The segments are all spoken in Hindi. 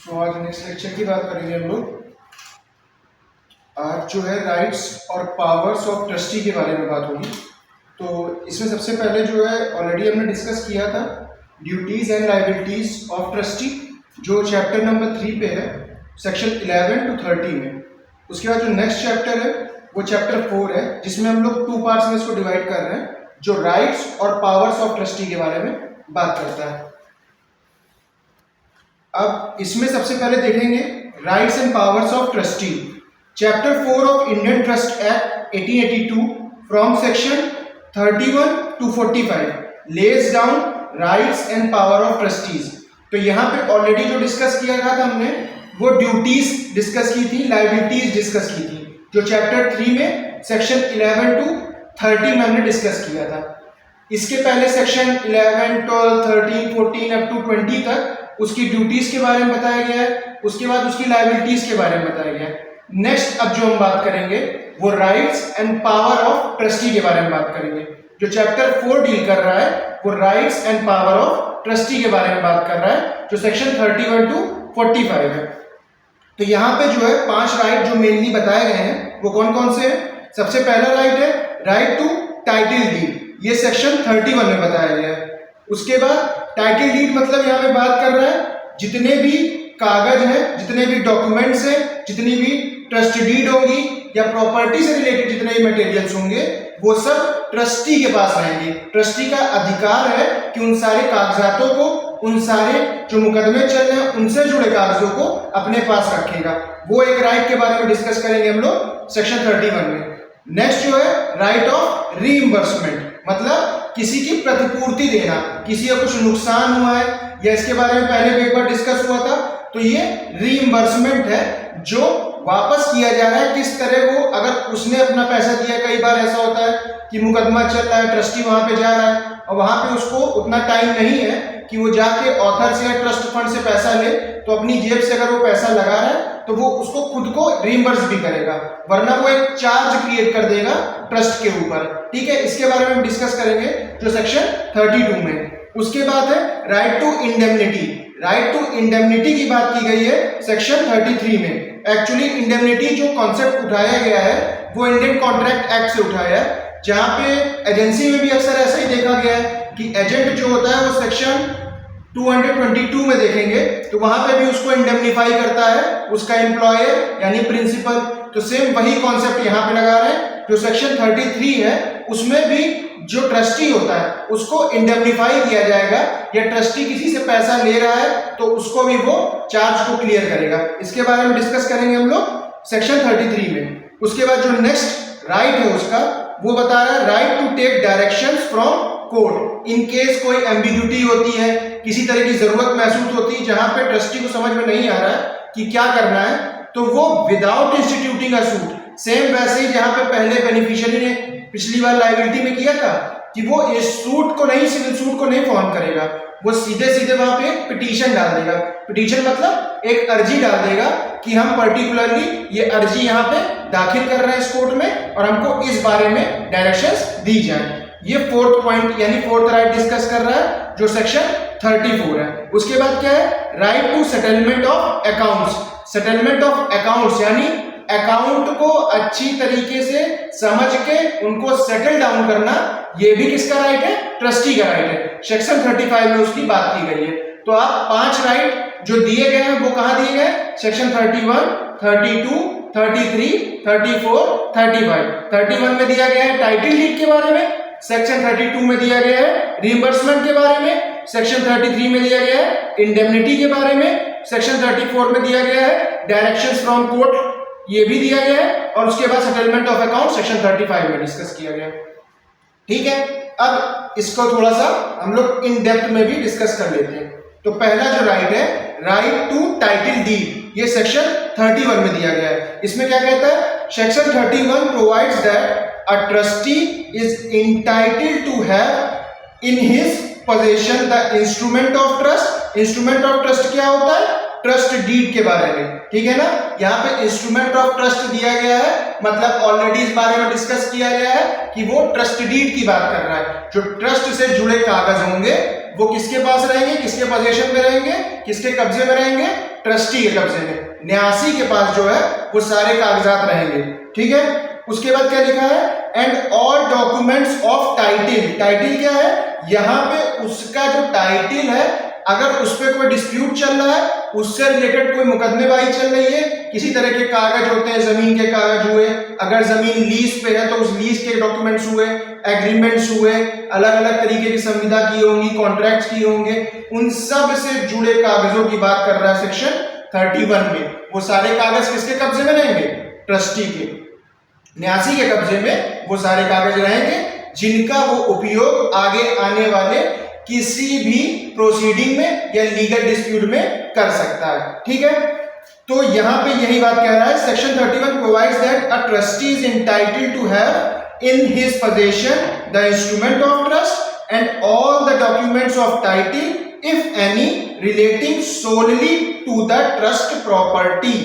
तो आज नेक्स्ट लेक्चर की बात करेंगे हम लोग। आज जो है राइट्स और पावर्स ऑफ ट्रस्टी के बारे में बात होगी। तो इसमें सबसे पहले जो है ऑलरेडी हमने डिस्कस किया था duties and liabilities of trustee, जो चैप्टर नंबर 3 पे है, सेक्शन 11 to 30 में। उसके बाद जो नेक्स्ट चैप्टर है वो चैप्टर 4 है, जिसमें हम लोग 2 पार्ट्स में इसको डिवाइड कर रहे हैं, जो राइट्स और पावर्स ऑफ ट्रस्टी के बारे में बात करता है। अब इसमें सबसे पहले देखेंगे rights and powers of trustee. Chapter 4 of Indian Trust act 1882 from section 31 to 45 lays down rights and power of trustees. तो यहाँ पे ऑलरेडी जो डिस्कस किया था हमने वो ड्यूटीज डिस्कस की थी, लायबिलिटीज डिस्कस की थी, जो चैप्टर 3 में सेक्शन 11 to 30 में हमने डिस्कस किया था। इसके पहले सेक्शन 11, 12, 13, 14 अप टू 20 तक उसकी ड्यूटीज के बारे में बताया गया है, उसके बाद उसकी लायबिलिटीज के बारे में बताया गया है। नेक्स्ट अब जो हम बात करेंगे वो rights and power of trustee के बारे में बात करेंगे। जो चैप्टर 4 डील कर रहा है वो rights and power of trustee के बारे में बात कर रहा है, जो सेक्शन 31 to 45 है। तो यहाँ पे जो है 5 राइट जो मेनली बताए गए हैं वो कौन कौन से हैं। सबसे पहला राइट है राइट टू टाइटल डीड, ये सेक्शन 31 में बताया गया है। उसके बाद टाइटल डीड मतलब यहाँ पे बात कर रहा है जितने भी कागज हैं, जितने भी डॉक्यूमेंट्स हैं, जितनी भी ट्रस्ट डीड होगी या प्रॉपर्टी से रिलेटेड जितने भी मटेरियल्स होंगे वो सब ट्रस्टी के पास रहेंगे। ट्रस्टी का अधिकार है कि उन सारे कागजातों को, उन सारे जो मुकदमे चल रहे हैं उनसे जुड़े कागजों को अपने पास रखेगा। वो एक राइट के बारे में डिस्कस करेंगे हम लोग सेक्शन 31 में। नेक्स्ट जो है राइट ऑफ रीइंबर्समेंट, मतलब किसी की प्रतिपूर्ति देना, किसी का कुछ नुकसान हुआ है या इसके बारे में पहले भी एक बार डिस्कस हुआ था, तो ये रीइंबर्समेंट है जो वापस किया जा रहा है। किस तरह वो, अगर उसने अपना पैसा दिया, कई बार ऐसा होता है कि मुकदमा चल रहा है, ट्रस्टी वहां पे जा रहा है और वहां पे उसको उतना टाइम नहीं है कि वो जाके ऑथर से या ट्रस्ट फंड से पैसा ले, तो अपनी जेब से अगर वो पैसा लगा रहा है तो वो उसको खुद को रीइंबर्स भी करेगा, वरना वो एक चार्ज क्रिएट कर देगा ट्रस्ट के ऊपर। ठीक है, इसके बारे में हम डिस्कस करेंगे जो सेक्शन 32 में। उसके बाद है right to indemnity. Right to indemnity की बात की गई है सेक्शन 33 में। एक्चुअली इंडेमनिटी जो कॉन्सेप्ट उठाया गया है वो इंडियन कॉन्ट्रैक्ट एक्ट से उठाया है, जहां पे एजेंसी में भी अक्सर ऐसा ही देखा गया है कि एजेंट जो होता है वो सेक्शन 222 में देखेंगे तो वहां पे भी उसको इंडेमनिफाई करता है उसका एम्प्लॉयर यानी प्रिंसिपल। तो सेम वही कॉन्सेप्ट यहाँ पे लगा रहे हैं। जो सेक्शन 33 है उसमें भी जो ट्रस्टी होता है उसको इंडेमनिफाई किया जाएगा, या ट्रस्टी किसी से पैसा ले रहा है तो उसको भी वो चार्ज को क्लियर करेगा। इसके बारे में डिस्कस करेंगे हम लोग सेक्शन 33 में। उसके बाद जो नेक्स्ट राइट है उसका वो बता रहा है right to take directions from court in case कोई एम्बिग्यूटी होती है, किसी तरह की जरूरत महसूस होती है जहां पे ट्रस्टी को समझ में नहीं आ रहा है कि क्या करना है, तो वो विदाउट इंस्टीट्यूटिंग अ सूट, सेम वैसे ही जहां पे पहले बेनिफिशियरी ने पिछली बार लायबिलिटी में किया था कि वो इस सूट को नहीं, सिविल सूट को नहीं फॉर्म करेगा, वो सीधे सीधे वहां पे पिटीशन डाल देगा। पिटीशन मतलब एक अर्जी डाल देगा कि हम पर्टिकुलरली ये अर्जी यहाँ पे दाखिल कर रहे हैं इस कोर्ट में और हमको इस बारे में डायरेक्शंस दी जाए। ये 4th पॉइंट यानी 4th राइट डिस्कस कर रहा है जो सेक्शन 34 है। उसके बाद क्या है right to settlement of accounts. Settlement of accounts यानी अकाउंट को अच्छी तरीके से समझ के उनको सेटल डाउन करना, ये भी किसका राइट है, ट्रस्टी का राइट है। सेक्शन 35 में उसकी बात की गई है। तो आप 5 राइट जो दिए गए हैं वो कहां दिए गए, सेक्शन 31, 32, 33, 34, 35। 31 में दिया गया है टाइटल डीड के बारे में, सेक्शन 32 में दिया गया है रीइंबर्समेंट के बारे में, सेक्शन 33 में दिया गया है इंडेमनिटी के बारे में, सेक्शन 34 में दिया गया है डायरेक्शंस फ्रॉम कोर्ट, ये भी दिया गया है, और उसके बाद सेटलमेंट ऑफ अकाउंट सेक्शन 35 में डिस्कस किया गया। ठीक है, अब इसको थोड़ा सा हम लोग इन डेप्थ में भी डिस्कस कर लेते हैं। तो पहला जो राइट है राइट टू टाइटल डीड, ये सेक्शन 31 में दिया गया है। इसमें क्या कहता है, section 31 provides that a trustee is entitled to have in his possession the instrument of trust। Instrument of trust क्या होता है, ट्रस्ट डीड के बारे में। ठीक है ना, यहाँ पे इंस्ट्रूमेंट ऑफ ट्रस्ट दिया गया है, मतलब ऑलरेडी इस बारे में डिस्कस किया गया है कि वो ट्रस्ट डीड की बात कर रहा है। जो ट्रस्ट से जुड़े कागज होंगे वो किसके पास रहेंगे, किसके पोजीशन में रहेंगे, किसके कब्जे में रहेंगे, ट्रस्टी के कब्जे में, न्यासी के पास जो है वो सारे कागजात रहेंगे। ठीक है, उसके बाद क्या लिखा है, and all documents of title. Title क्या है, यहाँ पे उसका जो टाइटिल है, अगर उस पर कोई डिस्प्यूट चल रहा है, उससे रिलेटेड कोई मुकदमेबाजी चल रही है, किसी तरह के कागज होते हैं, जमीन के कागज हुए, अगर जमीन लीज पे है तो उस लीज के डॉक्यूमेंट्स हुए, एग्रीमेंट्स हुए, अलग अलग तरीके की संविदा की होंगी, कॉन्ट्रैक्ट्स किए होंगे, उन सब से जुड़े कागजों की बात कर रहा है सेक्शन 31 में। वो सारे कागज किसके कब्जे में रहेंगे, ट्रस्टी के, न्यासी के कब्जे में वो सारे कागज रहेंगे, जिनका वो उपयोग आगे आने वाले किसी भी प्रोसीडिंग में या लीगल डिस्प्यूट में कर सकता है। ठीक है, तो यहां पे यही बात कह रहा है, section 31 provides that a trustee is entitled to have in his possession the instrument of trust and all the documents of title if any relating solely to the trust property.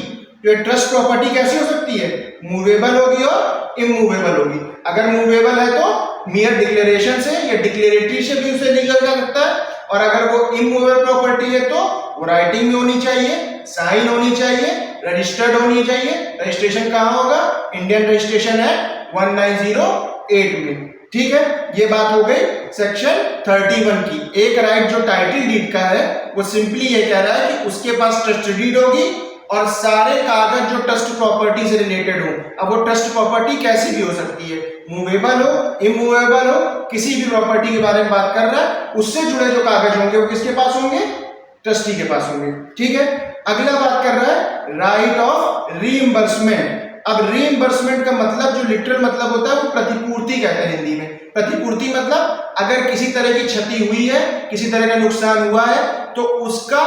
तो ट्रस्ट प्रॉपर्टी कैसी हो सकती है, मूवेबल होगी और इमूवेबल होगी। अगर मूवेबल है तो मियर डिक्लेरेशन से या डिक्लेरेटरी से भी उसे लीगल कर सकता है, और अगर वो इमूवेबल प्रॉपर्टी है तो वो राइटिंग में होनी चाहिए, साइन होनी चाहिए, रजिस्टर्ड होनी चाहिए। रजिस्ट्रेशन कहाँ होगा, इंडियन रजिस्ट्रेशन एक्ट 1908 में। ठीक है, ये बात हो गई सेक्शन 31 की। एक राइट जो टाइटल डीड का है वो सिंपली ये कह रहा है कि उसके पास ट्रस्ट डीड होगी और सारे कागज जो ट्रस्ट प्रॉपर्टी से रिलेटेड हो। अब वो ट्रस्ट प्रॉपर्टी कैसी भी हो सकती है, मूवेबल हो, इमूवेबल हो, किसी भी प्रॉपर्टी के बारे में बात कर रहा है, उससे जुड़े जो कागज होंगे वो किसके पास होंगे, ट्रस्टी के पास होंगे। ठीक है, अगला बात कर रहा है राइट ऑफ रीइंबर्समेंट। अब रीइंबर्समेंट का मतलब जो लिटरल मतलब होता है वो प्रतिपूर्ति कहते हैं हिंदी में। प्रतिपूर्ति मतलब अगर किसी तरह की क्षति हुई है, किसी तरह का नुकसान हुआ है, तो उसका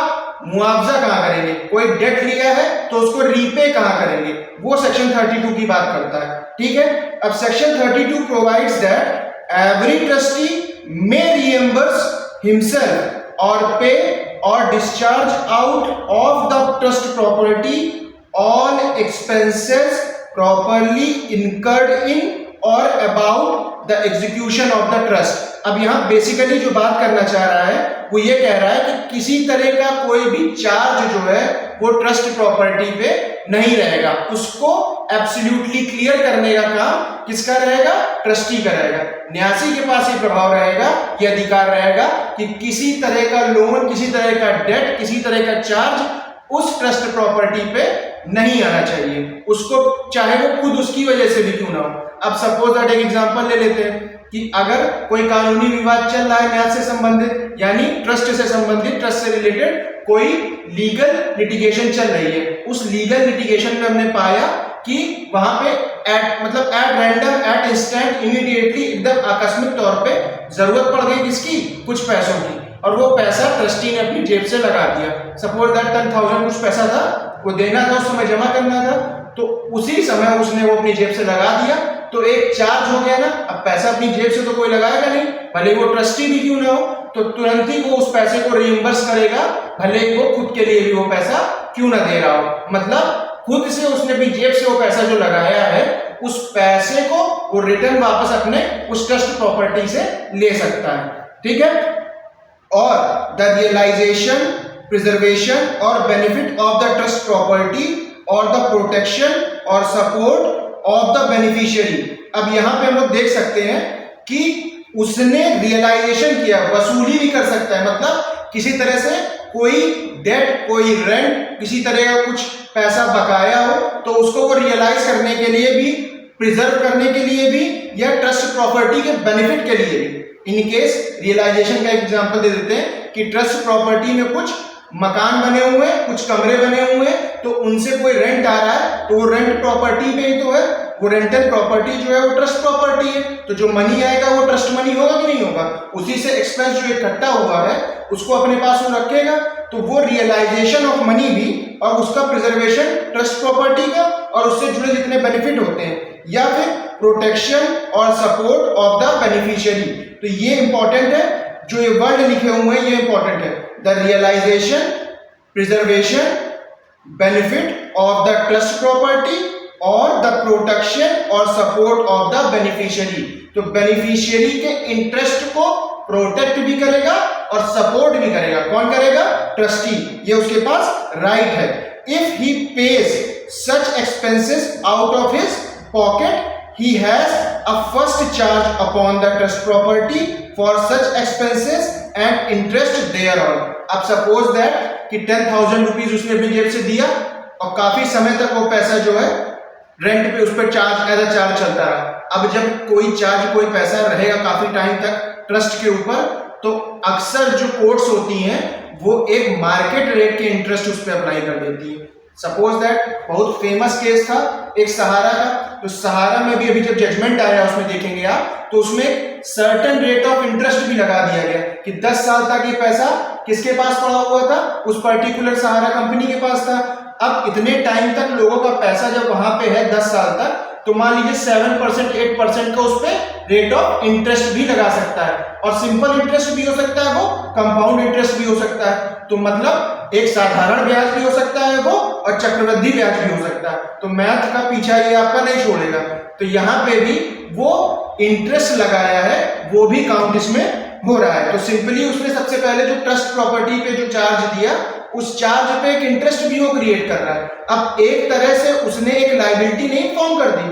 मुआवजा कहां करेंगे, कोई डेट लिया है तो उसको रीपे कहां करेंगे, वो सेक्शन 32 की बात करता है। ठीक है, अब section 32 provides that every trustee may reimburse himself और पे और discharge out of the trust property all expenses properly incurred in और about the execution of the trust. अब यहां बेसिकली जो बात करना चाह रहा है वो ये कह रहा है कि किसी तरह का कोई भी चार्ज जो है वो ट्रस्ट प्रॉपर्टी पे नहीं रहेगा, उसको एब्सोल्युटली क्लियर करने का काम किसका रहेगा, ट्रस्टी का रहेगा। न्यासी के पास ये प्रभाव रहेगा, ये अधिकार रहेगा कि किसी तरह का लोन, किसी तरह का डेट, किसी तरह का चार्ज उस ट्रस्ट प्रॉपर्टी पे नहीं आना चाहिए, उसको चाहे वो खुद उसकी वजह से भी क्यों ना हो। अब सपोज दैट एक एग्जांपल ले लेते हैं कि अगर कोई कानूनी विवाद चल रहा है न्याय से संबंधित, यानी ट्रस्ट से संबंधित, ट्रस्ट से रिलेटेड कोई लीगल लिटिगेशन चल रही है, उस लीगल लिटिगेशन में हमने पाया कि वहां पे at random, at instant, immediately, एकदम आकस्मिक तौर पे जरूरत पड़ गई किसकी, कुछ पैसों की, और वो पैसा ट्रस्टी ने अपनी जेब से लगा दिया। सपोज दैट 10,000 कुछ पैसा था, वो देना था, उस समय जमा करना था, तो उसी समय उसने वो अपनी जेब से लगा दिया, तो एक चार्ज हो गया ना। अब पैसा अपनी जेब से तो कोई लगाएगा नहीं, भले वो ट्रस्टी भी क्यों ना हो, तो तुरंत ही वो उस पैसे को रीइंबर्स करेगा, भले ही वो खुद के लिए भी वो पैसा क्यों ना दे रहा हो। मतलब खुद से उसने भी जेब से वो पैसा जो लगाया है, उस पैसे को वो रिटर्न वापस अपने उस ट्रस्ट प्रॉपर्टी से ले सकता है। ठीक है, और द रियलाइजेशन, प्रिजर्वेशन और benefit of the trust property और द प्रोटेक्शन और सपोर्ट ऑफ द बेनिफिशियरी। अब यहां पे हम लोग देख सकते हैं कि उसने रियलाइजेशन किया, वसूली भी कर सकता है, मतलब किसी तरह से कोई डेट, कोई रेंट, किसी तरह का कुछ पैसा बकाया हो तो उसको वो रियलाइज करने के लिए भी, प्रिजर्व करने के लिए भी, या ट्रस्ट प्रॉपर्टी के बेनिफिट के लिए भी। इन केस रियलाइजेशन का एग्जांपल दे देते हैं कि ट्रस्ट प्रॉपर्टी में कुछ मकान बने हुए हैं, कुछ कमरे बने हुए हैं, तो उनसे कोई रेंट आ रहा है तो वो रेंट प्रॉपर्टी में ही तो है, वो रेंटल प्रॉपर्टी जो है वो ट्रस्ट प्रॉपर्टी है, तो जो मनी आएगा वो ट्रस्ट मनी होगा कि नहीं होगा, उसी से एक्सपेंस जो इकट्ठा हुआ है उसको अपने पास वो रखेगा, तो वो रियलाइजेशन ऑफ मनी भी और उसका प्रिजर्वेशन ट्रस्ट प्रॉपर्टी का और उससे जुड़े जितने बेनिफिट होते हैं, या फिर प्रोटेक्शन और सपोर्ट ऑफ द बेनिफिशियरी। तो ये इंपॉर्टेंट है, जो ये वर्ड लिखे हुए हैं ये इंपॉर्टेंट है, the realisation, preservation, benefit of the trust property और द प्रोटेक्शन और सपोर्ट ऑफ द बेनिफिशियरी। तो बेनिफिशियरी के इंटरेस्ट को प्रोटेक्ट भी करेगा और सपोर्ट भी करेगा। कौन करेगा? ट्रस्टी, ये उसके पास राइट है। If he page such expenses out of his pocket he has a first charge upon the trust property for such expenses and interest thereon। अब सपोज दैट कि 10,000 रुपीज उसने अपनी जेब से दिया और काफी समय तक वो पैसा जो है रेंट पे उस पर चार्ज एज अ चार्ज चलता रहा। अब जब कोई पैसा रहेगा काफी टाइम तक ट्रस्ट के ऊपर, तो अक्सर जो कोर्ट्स होती हैं वो एक मार्केट रेट के इंटरेस्ट उस पर अप्लाई कर देती है। सपोज दैट बहुत फेमस केस था एक सहारा का, तो सहारा में भी अभी जब जजमेंट आया उसमें देखेंगे आप, तो उसमें सर्टेन रेट ऑफ इंटरेस्ट भी लगा दिया गया कि 10 साल तक ये पैसा किसके पास पड़ा हुआ था? उस पर्टिकुलर सहारा कंपनी के पास था। अब इतने टाइम तक लोगों का पैसा जब वहां पे है 10 साल तक, तो मान लीजिए 7% 8% का उस पर रेट ऑफ इंटरेस्ट भी लगा सकता है, और सिंपल इंटरेस्ट भी हो सकता है वो, कंपाउंड इंटरेस्ट भी हो सकता है। तो मतलब एक साधारण ब्याज भी हो सकता है वो, और चक्रवृद्धि ब्याज भी हो सकता है। तो मैथ का पीछा ये आपका नहीं छोड़ेगा। तो यहाँ पे भी वो इंटरेस्ट लगाया है, वो भी काउंट इसमें हो रहा है। तो सिंपली उसने सबसे पहले जो ट्रस्ट प्रॉपर्टी पे जो चार्ज दिया, उस चार्ज पे एक इंटरेस्ट भी वो क्रिएट कर रहा है। अब एक तरह से उसने एक लायबिलिटी नहीं फॉर्म कर दी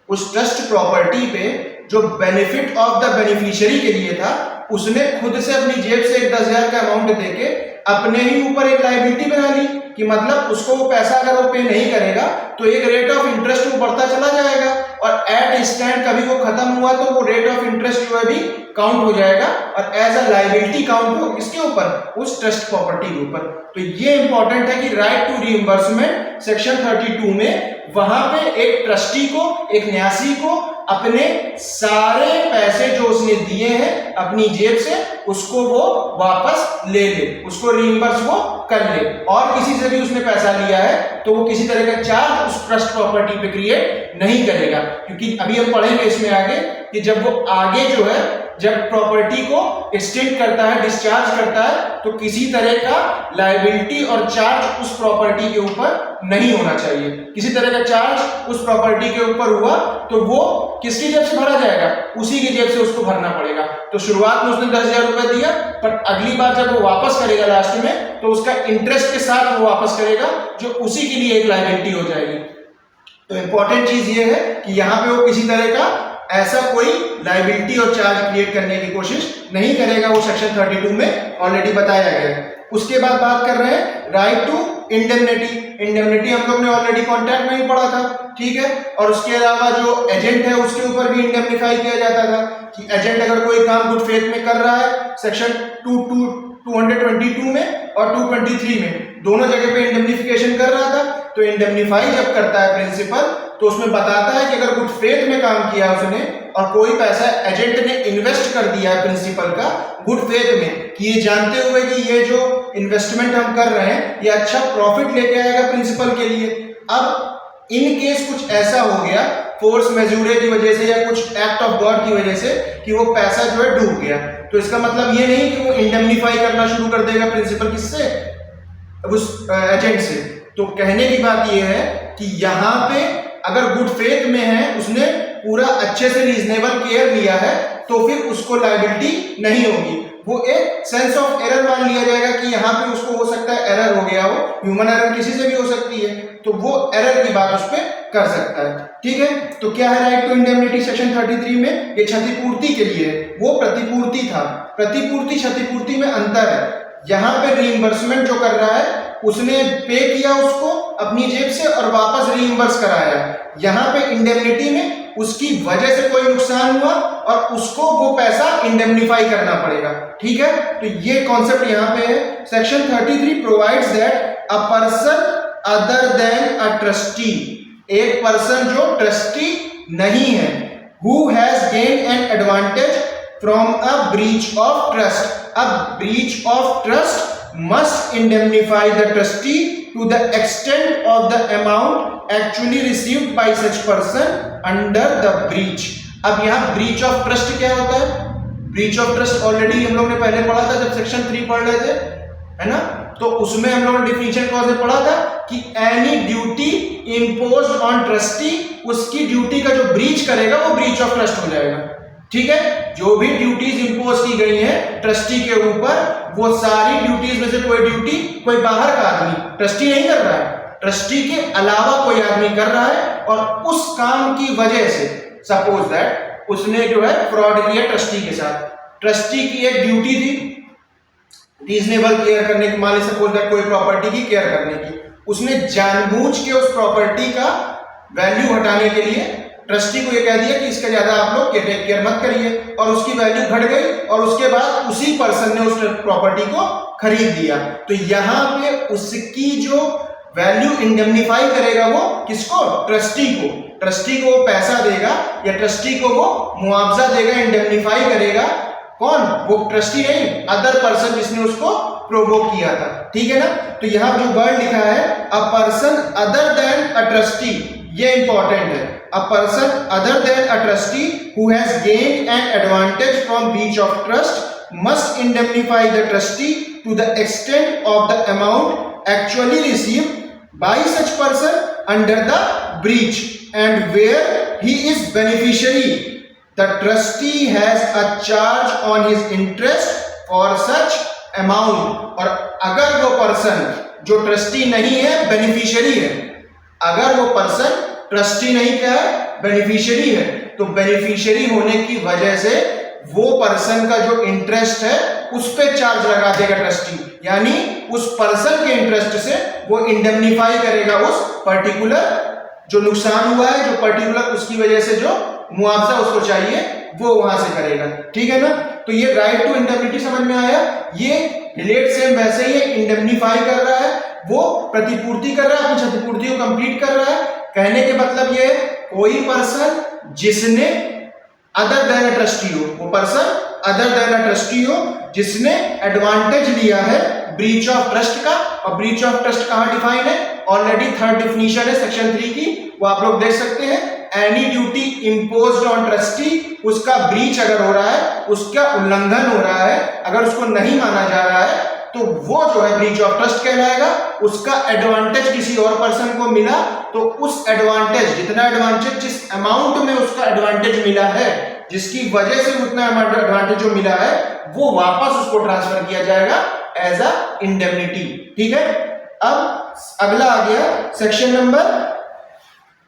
उस ट्रस्ट प्रॉपर्टी पे, जो बेनिफिट ऑफ द बेनिफिशियरी के लिए था, उसने खुद से अपनी जेब से एक 10,000 का अमाउंट देके अपने ही ऊपर एक लायबिलिटी बना ली कि मतलब उसको वो पैसा अगर वो पे नहीं करेगा तो एक रेट ऑफ इंटरेस्ट वो बढ़ता चला जाएगा, और एट स्टैंड कभी वो खत्म हुआ तो वो रेट ऑफ इंटरेस्ट जो है भी काउंट हो जाएगा और एज अ लायबिलिटी काउंट हो किसके ऊपर? उस ट्रस्ट प्रॉपर्टी के ऊपर। तो ये इंपॉर्टेंट है कि राइट टू रीइंबर्समेंट सेक्शन 32 में वहां पे एक ट्रस्टी को, एक न्यासी को अपने सारे पैसे जो उसने दिए हैं अपनी जेब से, उसको वो वापस ले ले, उसको रीइंबर्स वो कर ले। और किसी से भी उसने पैसा लिया है तो वो किसी तरह का चार्ज उस ट्रस्ट प्रॉपर्टी पे क्रिएट नहीं करेगा, क्योंकि अभी हम पढ़ेंगे इसमें आगे कि जब वो आगे जो है जब प्रॉपर्टी को एक्सटेंड करता है, डिस्चार्ज करता है, तो किसी तरह का लायबिलिटी और चार्ज उस प्रॉपर्टी के ऊपर नहीं होना चाहिए। किसी तरह का चार्ज उस प्रॉपर्टी के ऊपर हुआ तो वो किसकी जेब से भरा जाएगा? उसी की जेब से उसको भरना पड़ेगा। तो शुरुआत में उसने 10,000 रुपए दिया, पर अगली बार जब वो वापस करेगा लास्ट में, तो उसका इंटरेस्ट के साथ वो वापस करेगा, जो उसी के लिए एक लायबिलिटी हो जाएगी। तो इंपॉर्टेंट चीज ये है कि यहाँ पे वो किसी तरह का ऐसा कोई लायबिलिटी और चार्ज क्रिएट करने की कोशिश नहीं करेगा, वो सेक्शन 32 में ऑलरेडी बताया गया है। उसके बाद बात कर रहे हैं राइट टू इंडेमनिटी। इंडेमनिटी हम लोग ने ऑलरेडी कॉन्ट्रैक्ट में ही पढ़ा था, ठीक है। और उसके अलावा जो एजेंट है उसके ऊपर भी इंडेमनिफाई किया जाता था कि एजेंट अगर कोई काम गुड फेथ में कर रहा है, सेक्शन 222 में और 223 में दोनों जगह पे इंडेमनिफिकेशन कर रहा था। तो इंडेमनिफाई जब करता है प्रिंसिपल, तो उसमें बताता है कि अगर गुड फेथ में काम किया उसने और कोई पैसा एजेंट ने इन्वेस्ट कर दिया है प्रिंसिपल का गुड फेथ में, कि ये जानते हुए कि ये जो इन्वेस्टमेंट हम कर रहे हैं ये अच्छा प्रॉफिट लेके आएगा प्रिंसिपल के लिए। अब इन केस कुछ ऐसा हो गया फोर्स मेजूरे की वजह से या कुछ एक्ट ऑफ गॉड की वजह से कि वो पैसा जो है डूब गया, तो इसका मतलब ये नहीं कि वो इंडेमनिफाई करना शुरू कर देगा प्रिंसिपल किससे? उस एजेंट से। तो कहने की बात ये है कि यहाँ पे अगर गुड फेथ में है, उसने पूरा अच्छे से रीजनेबल केयर लिया है, तो फिर उसको लायबिलिटी नहीं होगी। वो एक सेंस ऑफ एरर मान लिया जाएगा कि यहाँ पे उसको हो सकता है एरर हो गया हो, ह्यूमन एरर किसी से भी हो सकती है, तो वो एरर की बात उस पर कर सकता है, ठीक है। तो क्या है राइट टू इंडेमनिटी सेक्शन 33 में? ये क्षतिपूर्ति के लिए है, वो प्रतिपूर्ति था। प्रतिपूर्ति क्षतिपूर्ति में अंतर है। यहाँ पे रीइंबर्समेंट जो कर रहा है उसने पे किया उसको अपनी जेब से और वापस रीइंबर्स कराया। यहाँ पे इंडेमनिटी में उसकी वजह से कोई नुकसान हुआ और उसको वो पैसा इंडेमनिफाई करना पड़ेगा, ठीक है। तो ये कॉन्सेप्ट यहाँ पे है। Section 33 provides that a person other than a trustee, एक पर्सन जो ट्रस्टी नहीं है, who has gain an advantage from a breach of trust. अब breach of trust must indemnify the trustee to the extent of the amount actually received by such person under the breach। अब यहाँ breach of trust क्या होता है? breach of trust ऑलरेडी हम लोग ने पहले पढ़ा था जब सेक्शन 3 पढ़ रहे थे, है ना। तो उसमें हम लोग ने डिफिनेशन कौन से पढ़ा था कि any duty imposed on trustee, उसकी ड्यूटी का जो ब्रीच करेगा वो ब्रीच ऑफ ट्रस्ट हो जाएगा। ठीक है, जो भी ड्यूटीज इंपोज की गई हैं ट्रस्टी के ऊपर, वो सारी ड्यूटीज में से कोई ड्यूटी कोई बाहर का आदमी, ट्रस्टी नहीं कर रहा है, ट्रस्टी के अलावा कोई आदमी कर रहा है, और उस काम की वजह से सपोज दैट उसने जो है फ्रॉड किया ट्रस्टी के साथ। ट्रस्टी की एक ड्यूटी थी रीजनेबल केयर करने की, मान ली सपोज दैट कोई प्रॉपर्टी की केयर करने की, उसने जानबूझ के उस प्रॉपर्टी का वैल्यू हटाने के लिए ट्रस्टी को ये कह दिया कि इसका ज्यादा आप लोग टेक केयर मत करिए, और उसकी वैल्यू घट गई, और उसके बाद उसी पर्सन ने उस प्रॉपर्टी को खरीद लिया। तो यहाँ पे उसकी जो वैल्यू इंडेमनिफाई करेगा वो किसको? ट्रस्टी को। ट्रस्टी को वो पैसा देगा या ट्रस्टी को वो मुआवजा देगा, इंडेमनिफाई करेगा। कौन? वो ट्रस्टी नहीं, अदर पर्सन जिसने उसको प्रोवोक किया था। ठीक है ना? तो यहाँ जो वर्ड लिखा है a person other than a trustee, ये इंपॉर्टेंट है। A person other than a trustee who has gained an advantage from breach of trust must indemnify the trustee to the extent of the amount actually received by such person under the breach, and where he is beneficiary the trustee has a charge on his interest for such amount। और अगर वो पर्सन जो ट्रस्टी नहीं है बेनिफिशियरी है, अगर वो पर्सन ट्रस्टी नहीं क्या है बेनिफिशियरी है, तो बेनिफिशियरी होने की वजह से वो पर्सन का जो इंटरेस्ट है उस पे चार्ज लगा देगा ट्रस्टी, यानी उस पर्सन के इंटरेस्ट से वो इंडेमनिफाई करेगा उस पर्टिकुलर जो नुकसान हुआ है, जो पर्टिकुलर उसकी वजह से जो मुआवजा उसको चाहिए वो वहां से करेगा। ठीक है ना? तो ये राइट टू इंडेमनिटी समझ में आया। ये रिलेट सेम वैसे ही इंडेमनिफाई कर रहा है, वो प्रतिपूर्ति कर रहा है, अपनी क्षतिपूर्ति को कंप्लीट कर रहा है। कहने के मतलब ये कोई पर्सन जिसने अदर देन अ ट्रस्टी हो, वो person other than a trustee हो जिसने एडवांटेज लिया है ब्रीच ऑफ ट्रस्ट का। और ब्रीच ऑफ ट्रस्ट कहां डिफाइन है? ऑलरेडी थर्ड डिफिनीशन है सेक्शन 3 की, वो आप लोग देख सकते हैं। Any duty imposed on trustee, उसका ब्रीच अगर हो रहा है, उसका उल्लंघन हो रहा है, अगर उसको नहीं माना जा रहा है, तो वो जो है ब्रीच ऑफ ट्रस्ट कहलाएगा। उसका एडवांटेज किसी और पर्सन को मिला, तो उस एडवांटेज, जितना एडवांटेज, जिस अमाउंट में उसका एडवांटेज मिला है, जिसकी वजह से उतना एडवांटेज जो मिला है, वो वापस उसको ट्रांसफर किया जाएगा एज अ इंडेमनिटी। ठीक है? अब अगला आ गया सेक्शन नंबर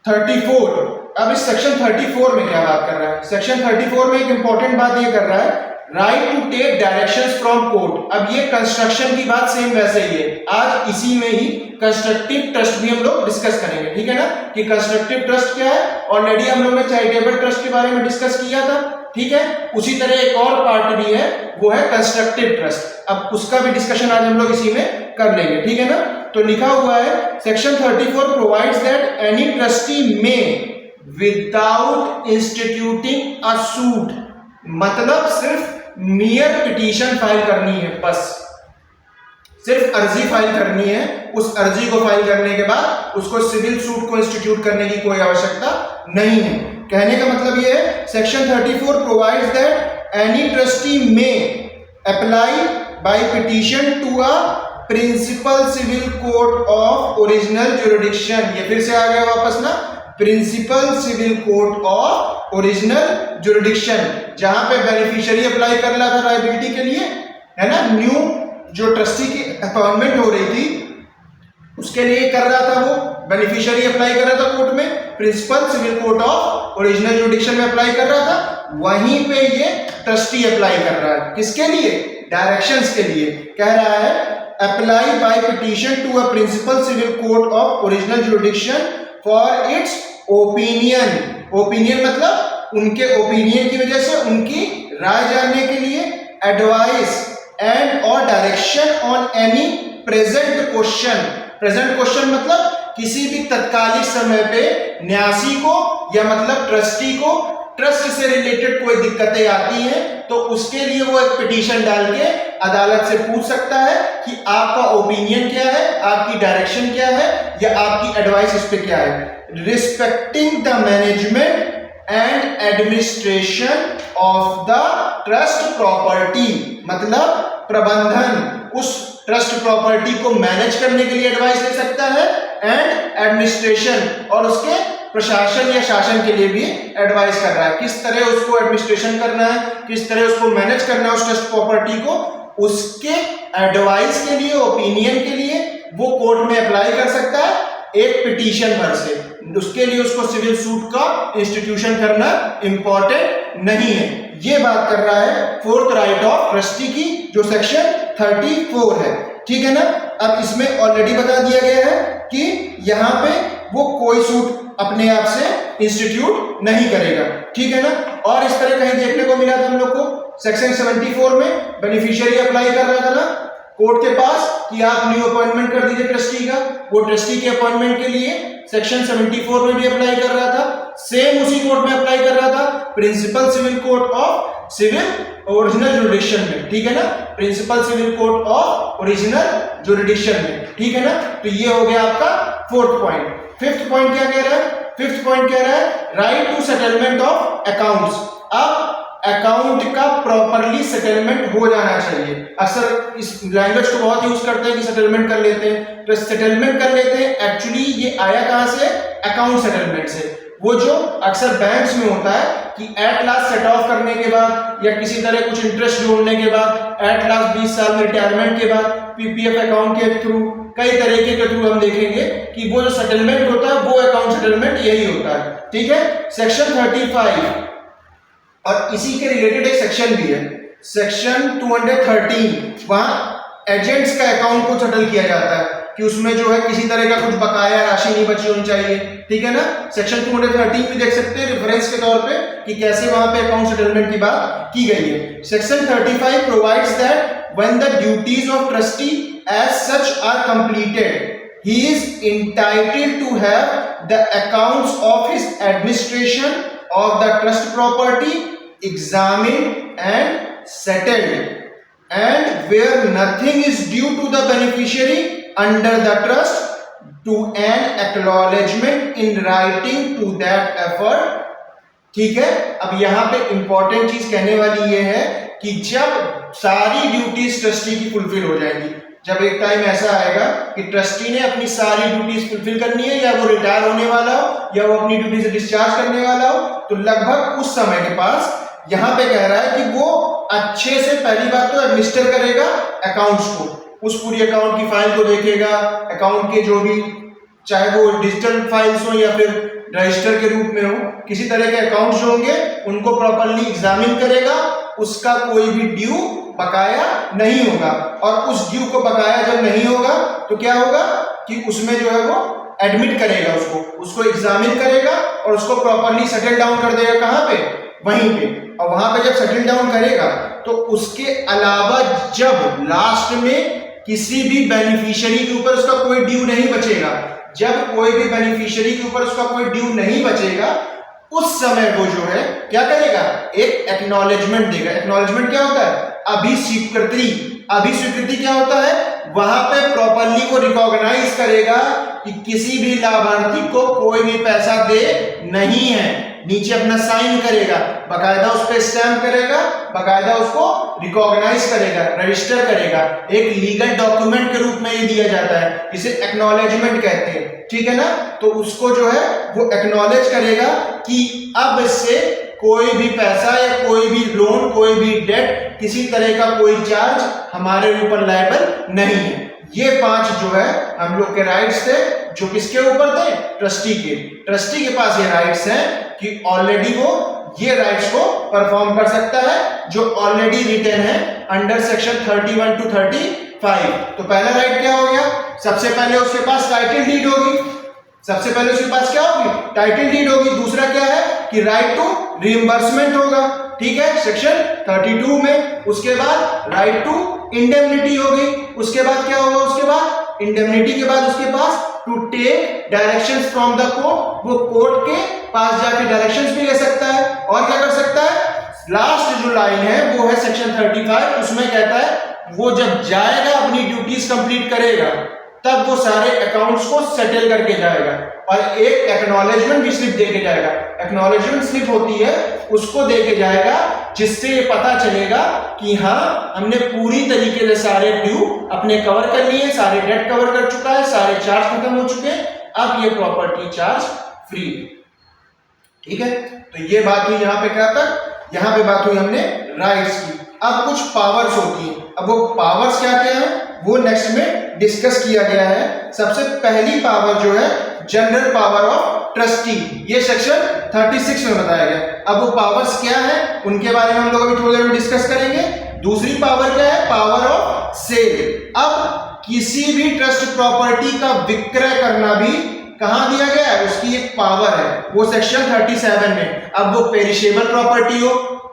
34। अब इस सेक्शन 34 में क्या बात कर रहा है? सेक्शन 34 में एक इंपॉर्टेंट बात ये कर रहा है, right to take directions from court. अब ये कंस्ट्रक्शन की बात सेम वैसे ही है, आज इसी में ही कंस्ट्रक्टिव ट्रस्ट भी हम लोग डिस्कस करेंगे। ठीक है ना? कि कंस्ट्रक्टिव ट्रस्ट क्या है, ऑलरेडी हम लोग ने चैरिटेबल ट्रस्ट के बारे में डिस्कस किया था। ठीक है? उसी तरह एक और पार्ट भी है, वो है कंस्ट्रक्टिव ट्रस्ट। अब उसका भी डिस्कशन आज हम लोग इसी में कर लेंगे। ठीक है ना? तो लिखा हुआ है section 34 provides that any trustee में विदाउट इंस्टीट्यूटिंग अ सूट, मतलब सिर्फ मियर पिटीशन फाइल करनी है, बस सिर्फ अर्जी फाइल करनी है। उस अर्जी को फाइल करने के बाद उसको सिविल सूट को इंस्टीट्यूट करने की कोई आवश्यकता नहीं है। कहने का मतलब ये है section 34 provides that any trustee may apply by petition to a principal civil court of original jurisdiction. ये फिर से आ गया वापस ना, principal civil court of original jurisdiction, जहां पे बेनिफिशियरी अप्लाई कर रहा था लायबिलिटी के लिए, है ना, न्यू जो ट्रस्टी की अपॉइंटमेंट हो रही थी उसके लिए कर रहा था, वो बेनिफिशियरी अप्लाई कर रहा था कोर्ट में, principal civil court of original jurisdiction में अप्लाई कर रहा था, वहीं पे ये ट्रस्टी अप्लाई कर रहा है। किसके लिए? डायरेक्शंस के लिए। कह रहा है apply by petition to a principal civil court of original jurisdiction for its opinion. Opinion मतलब उनके ओपिनियन की वजह से, उनकी राय जानने के लिए, एडवाइस एंड और direction on any present question. Present question मतलब किसी भी तत्कालिक समय पे न्यासी को या मतलब ट्रस्टी को ट्रस्ट से रिलेटेड कोई दिक्कतें आती हैं, तो उसके लिए वो एक पिटीशन डाल के अदालत से पूछ सकता है कि आपका ओपिनियन क्या है, आपकी डायरेक्शन क्या है, या आपकी एडवाइस इस पे क्या है। Respecting the management and administration of the trust property, मतलब प्रबंधन, उस ट्रस्ट प्रॉपर्टी को मैनेज करने के लिए एडवाइस ले सकता है, एंड एडमिनिस्ट्रेशन, और उसके प्रशासन या शासन के लिए भी एडवाइस कर रहा है, किस तरह उसको एडमिनिस्ट्रेशन करना है, किस तरह उसको मैनेज करना है उस ट्रस्ट प्रॉपर्टी को, उसके एडवाइस के लिए, ओपिनियन के लिए वो कोर्ट में अप्लाई कर सकता है एक पिटीशन भर से। उसके लिए उसको सिविल सूट का इंस्टीट्यूशन करना इंपॉर्टेंट नहीं है। ये बात कर रहा है फोर्थ राइट ऑफ ट्रस्टी की, जो सेक्शन 34 है, ठीक है ना। अब इसमें ऑलरेडी बता दिया गया है कि यहाँ पे वो कोई सूट अपने आप से इंस्टीट्यूट नहीं करेगा, ठीक है ना। और इस तरह कहीं देखने को मिला था हम लोग को सेक्शन 74 में बेनिफिशियरी अप्लाई कर रहा था ना कोर्ट के पास कि आप न्यू अपॉइंटमेंट कर दीजिए ट्रस्टी का। वो ट्रस्टी के अपॉइंटमेंट के लिए सेक्शन 74 में भी अप्लाई कर रहा था, सेम उसी कोर्ट में अप्लाई कर रहा था, principal civil court of civil original jurisdiction में, ठीक है ना, principal civil court of original jurisdiction में, ठीक है ना। तो ये हो गया आपका फोर्थ पॉइंट। फिफ्थ पॉइंट क्या कह रहा है? फिफ्थ पॉइंट कह रहा है right to settlement of accounts. अब अकाउंट का प्रॉपरली सेटलमेंट हो जाना चाहिए। अक्सर इस लैंग्वेज को बहुत यूज करते हैं कि सेटलमेंट कर लेते हैं, तो सेटलमेंट कर लेते हैं, एक्चुअली ये आया कहां से? अकाउंट सेटलमेंट से। वो जो अक्सर बैंक्स में होता है कि एट लास्ट सेट ऑफ करने के बाद या किसी तरह कुछ इंटरेस्ट जोड़ने के बाद, एट लास्ट 20 साल में रिटायरमेंट के बाद पीपीएफ अकाउंट के थ्रू, कई तरीके के थ्रू हम देखेंगे कि वो जो सेटलमेंट होता है वो अकाउंट सेटलमेंट यही होता है, ठीक है। सेक्शन 35 और इसी के रिलेटेड एक सेक्शन भी है, सेक्शन 213, वहां एजेंट्स का अकाउंट को सेटल किया जाता है कि उसमें जो है किसी तरह का कुछ बकाया राशि नहीं बची होनी चाहिए, ठीक है ना। सेक्शन 213 भी देख सकते हैं रेफरेंस के तौर पे कि कैसे वहां पे अकाउंट सेटलमेंट की बात की गई है। Section 35 provides that when the duties of trustee as such are completed he is entitled to have the accounts of his administration of the trust property examined and settled, and where nothing is due to the beneficiary under the trust, to an acknowledgement in writing to that effort, ठीक है। अब यहां पे इंपॉर्टेंट चीज कहने वाली ये है कि जब सारी ड्यूटीज ट्रस्टी की फुलफिल हो जाएंगी, जब एक टाइम ऐसा आएगा कि ट्रस्टी ने अपनी सारी ड्यूटीज फुलफिल करनी है, या वो रिटायर होने वाला हो या वो अपनी ड्यूटी से डिस्चार्ज करने वाला हो, तो लगभग उस समय के पास यहां पे कह रहा है कि वो अच्छे से पहली बात तो एडमिनिस्टर करेगा अकाउंट्स को, उस पूरी अकाउंट की फाइल को देखेगा, अकाउंट के जो भी चाहे वो डिजिटल फाइल्स हो या फिर रजिस्टर के रूप में हो, किसी तरह के अकाउंट्स जो होंगे उनको प्रॉपर्ली एग्जामिन करेगा, उसका कोई भी ड्यू बकाया नहीं होगा। और उस ड्यू को बकाया जब नहीं होगा तो क्या होगा कि उसमें जो है वो एडमिट करेगा, उसको एग्जामिन करेगा और उसको प्रॉपर्ली सेटल डाउन कर देगा। कहां पे? वहीं पे। और वहां पे जब सेटल डाउन करेगा तो उसके अलावा जब लास्ट में किसी भी बेनिफिशियरी के ऊपर उसका कोई ड्यू नहीं बचेगा, जब कोई भी बेनिफिशियरी के ऊपर उसका कोई ड्यू नहीं बचेगा, उस समय वो जो है क्या करेगा? एक एक्नॉलेजमेंट देगा। एक्नॉलेजमेंट क्या होता है? अभिस्वीकृति। अभिस्वीकृति क्या होता है? वहां पे प्रॉपर्ली वो रिकॉग्नाइज करेगा कि किसी भी लाभार्थी को कोई भी पैसा दे नहीं है, नीचे अपना साइन करेगा, बकायदा उस पर स्टैम्प करेगा, बकायदा उसको रिकॉग्नाइज करेगा, रजिस्टर करेगा, एक लीगल डॉक्यूमेंट के रूप में ये दिया जाता है, इसे एक्नॉलेजमेंट कहते हैं, ठीक है ना। तो उसको जो है वो एक्नॉलेज करेगा कि अब से कोई भी पैसा या कोई भी लोन, कोई भी डेट, किसी तरह का कोई चार्ज हमारे ऊपर लायबल नहीं है। ये 5 जो है हम लोग के राइट्स थे, जो किसके ऊपर थे? ट्रस्टी के। ट्रस्टी के पास ये राइट्स हैं कि ऑलरेडी वो ये राइट्स को परफॉर्म कर सकता है जो ऑलरेडी रिटन है अंडर सेक्शन 31 to 35। तो पहला राइट क्या हो गया? सबसे पहले उसके पास टाइटल डीड होगी, सबसे पहले उसके पास क्या होगी? टाइटल डीड होगी। दूसरा क्या है कि राइट टू रिइंबर्समेंट होगा, ठीक है, सेक्शन 32 में। उसके बाद राइट टू इंडेमनिटी होगी। उसके बाद क्या होगा? उसके बाद इंडेमनिटी के बाद उसके पास to take directions from the court, वो कोर्ट के पास जाके डायरेक्शंस भी ले सकता है। और क्या कर सकता है? लास्ट जो लाइन है वो है सेक्शन 35, उसमें कहता है वो जब जाएगा अपनी ड्यूटीज कंप्लीट करेगा तब वो सारे अकाउंट्स को सेटल करके जाएगा और एक एक्नॉलेजमेंट भी स्लिप देके जाएगा। एक्नॉलेजमेंट स्लिप होती है, उसको देके जाएगा, जिससे ये पता चलेगा कि हाँ हमने पूरी तरीके से सारे ड्यू अपने कवर कर लिए, सारे डेट कवर कर चुका है, सारे चार्ज खत्म हो चुके हैं, अब ये प्रॉपर्टी चार्ज फ्री। ठीक है, तो ये बात हुई यहाँ पे क्या तक, यहाँ पे बात हुई हमने राइट्स की। अब कुछ पावर्स होती हैं, अब वो पावर्स क्या क्या है वो नेक्स्ट में डिस्कस किया गया है। सबसे पहली पावर जो है जनरल पावर ऑफ ट्रस्टी, ये सेक्शन 36 में बताया गया। अब वो पावर्स क्या है उनके बारे में हम लोग अभी थोड़ी देर में डिस्कस करेंगे। दूसरी पावर क्या है, पावर ऑफ सेल। अब किसी भी ट्रस्ट प्रॉपर्टी का विक्रय करना भी कहां दिया गया है, उसकी एक पावर है, वो सेक्शन 37 में। अब वो पेरिशेबल प्रॉपर्टी हो,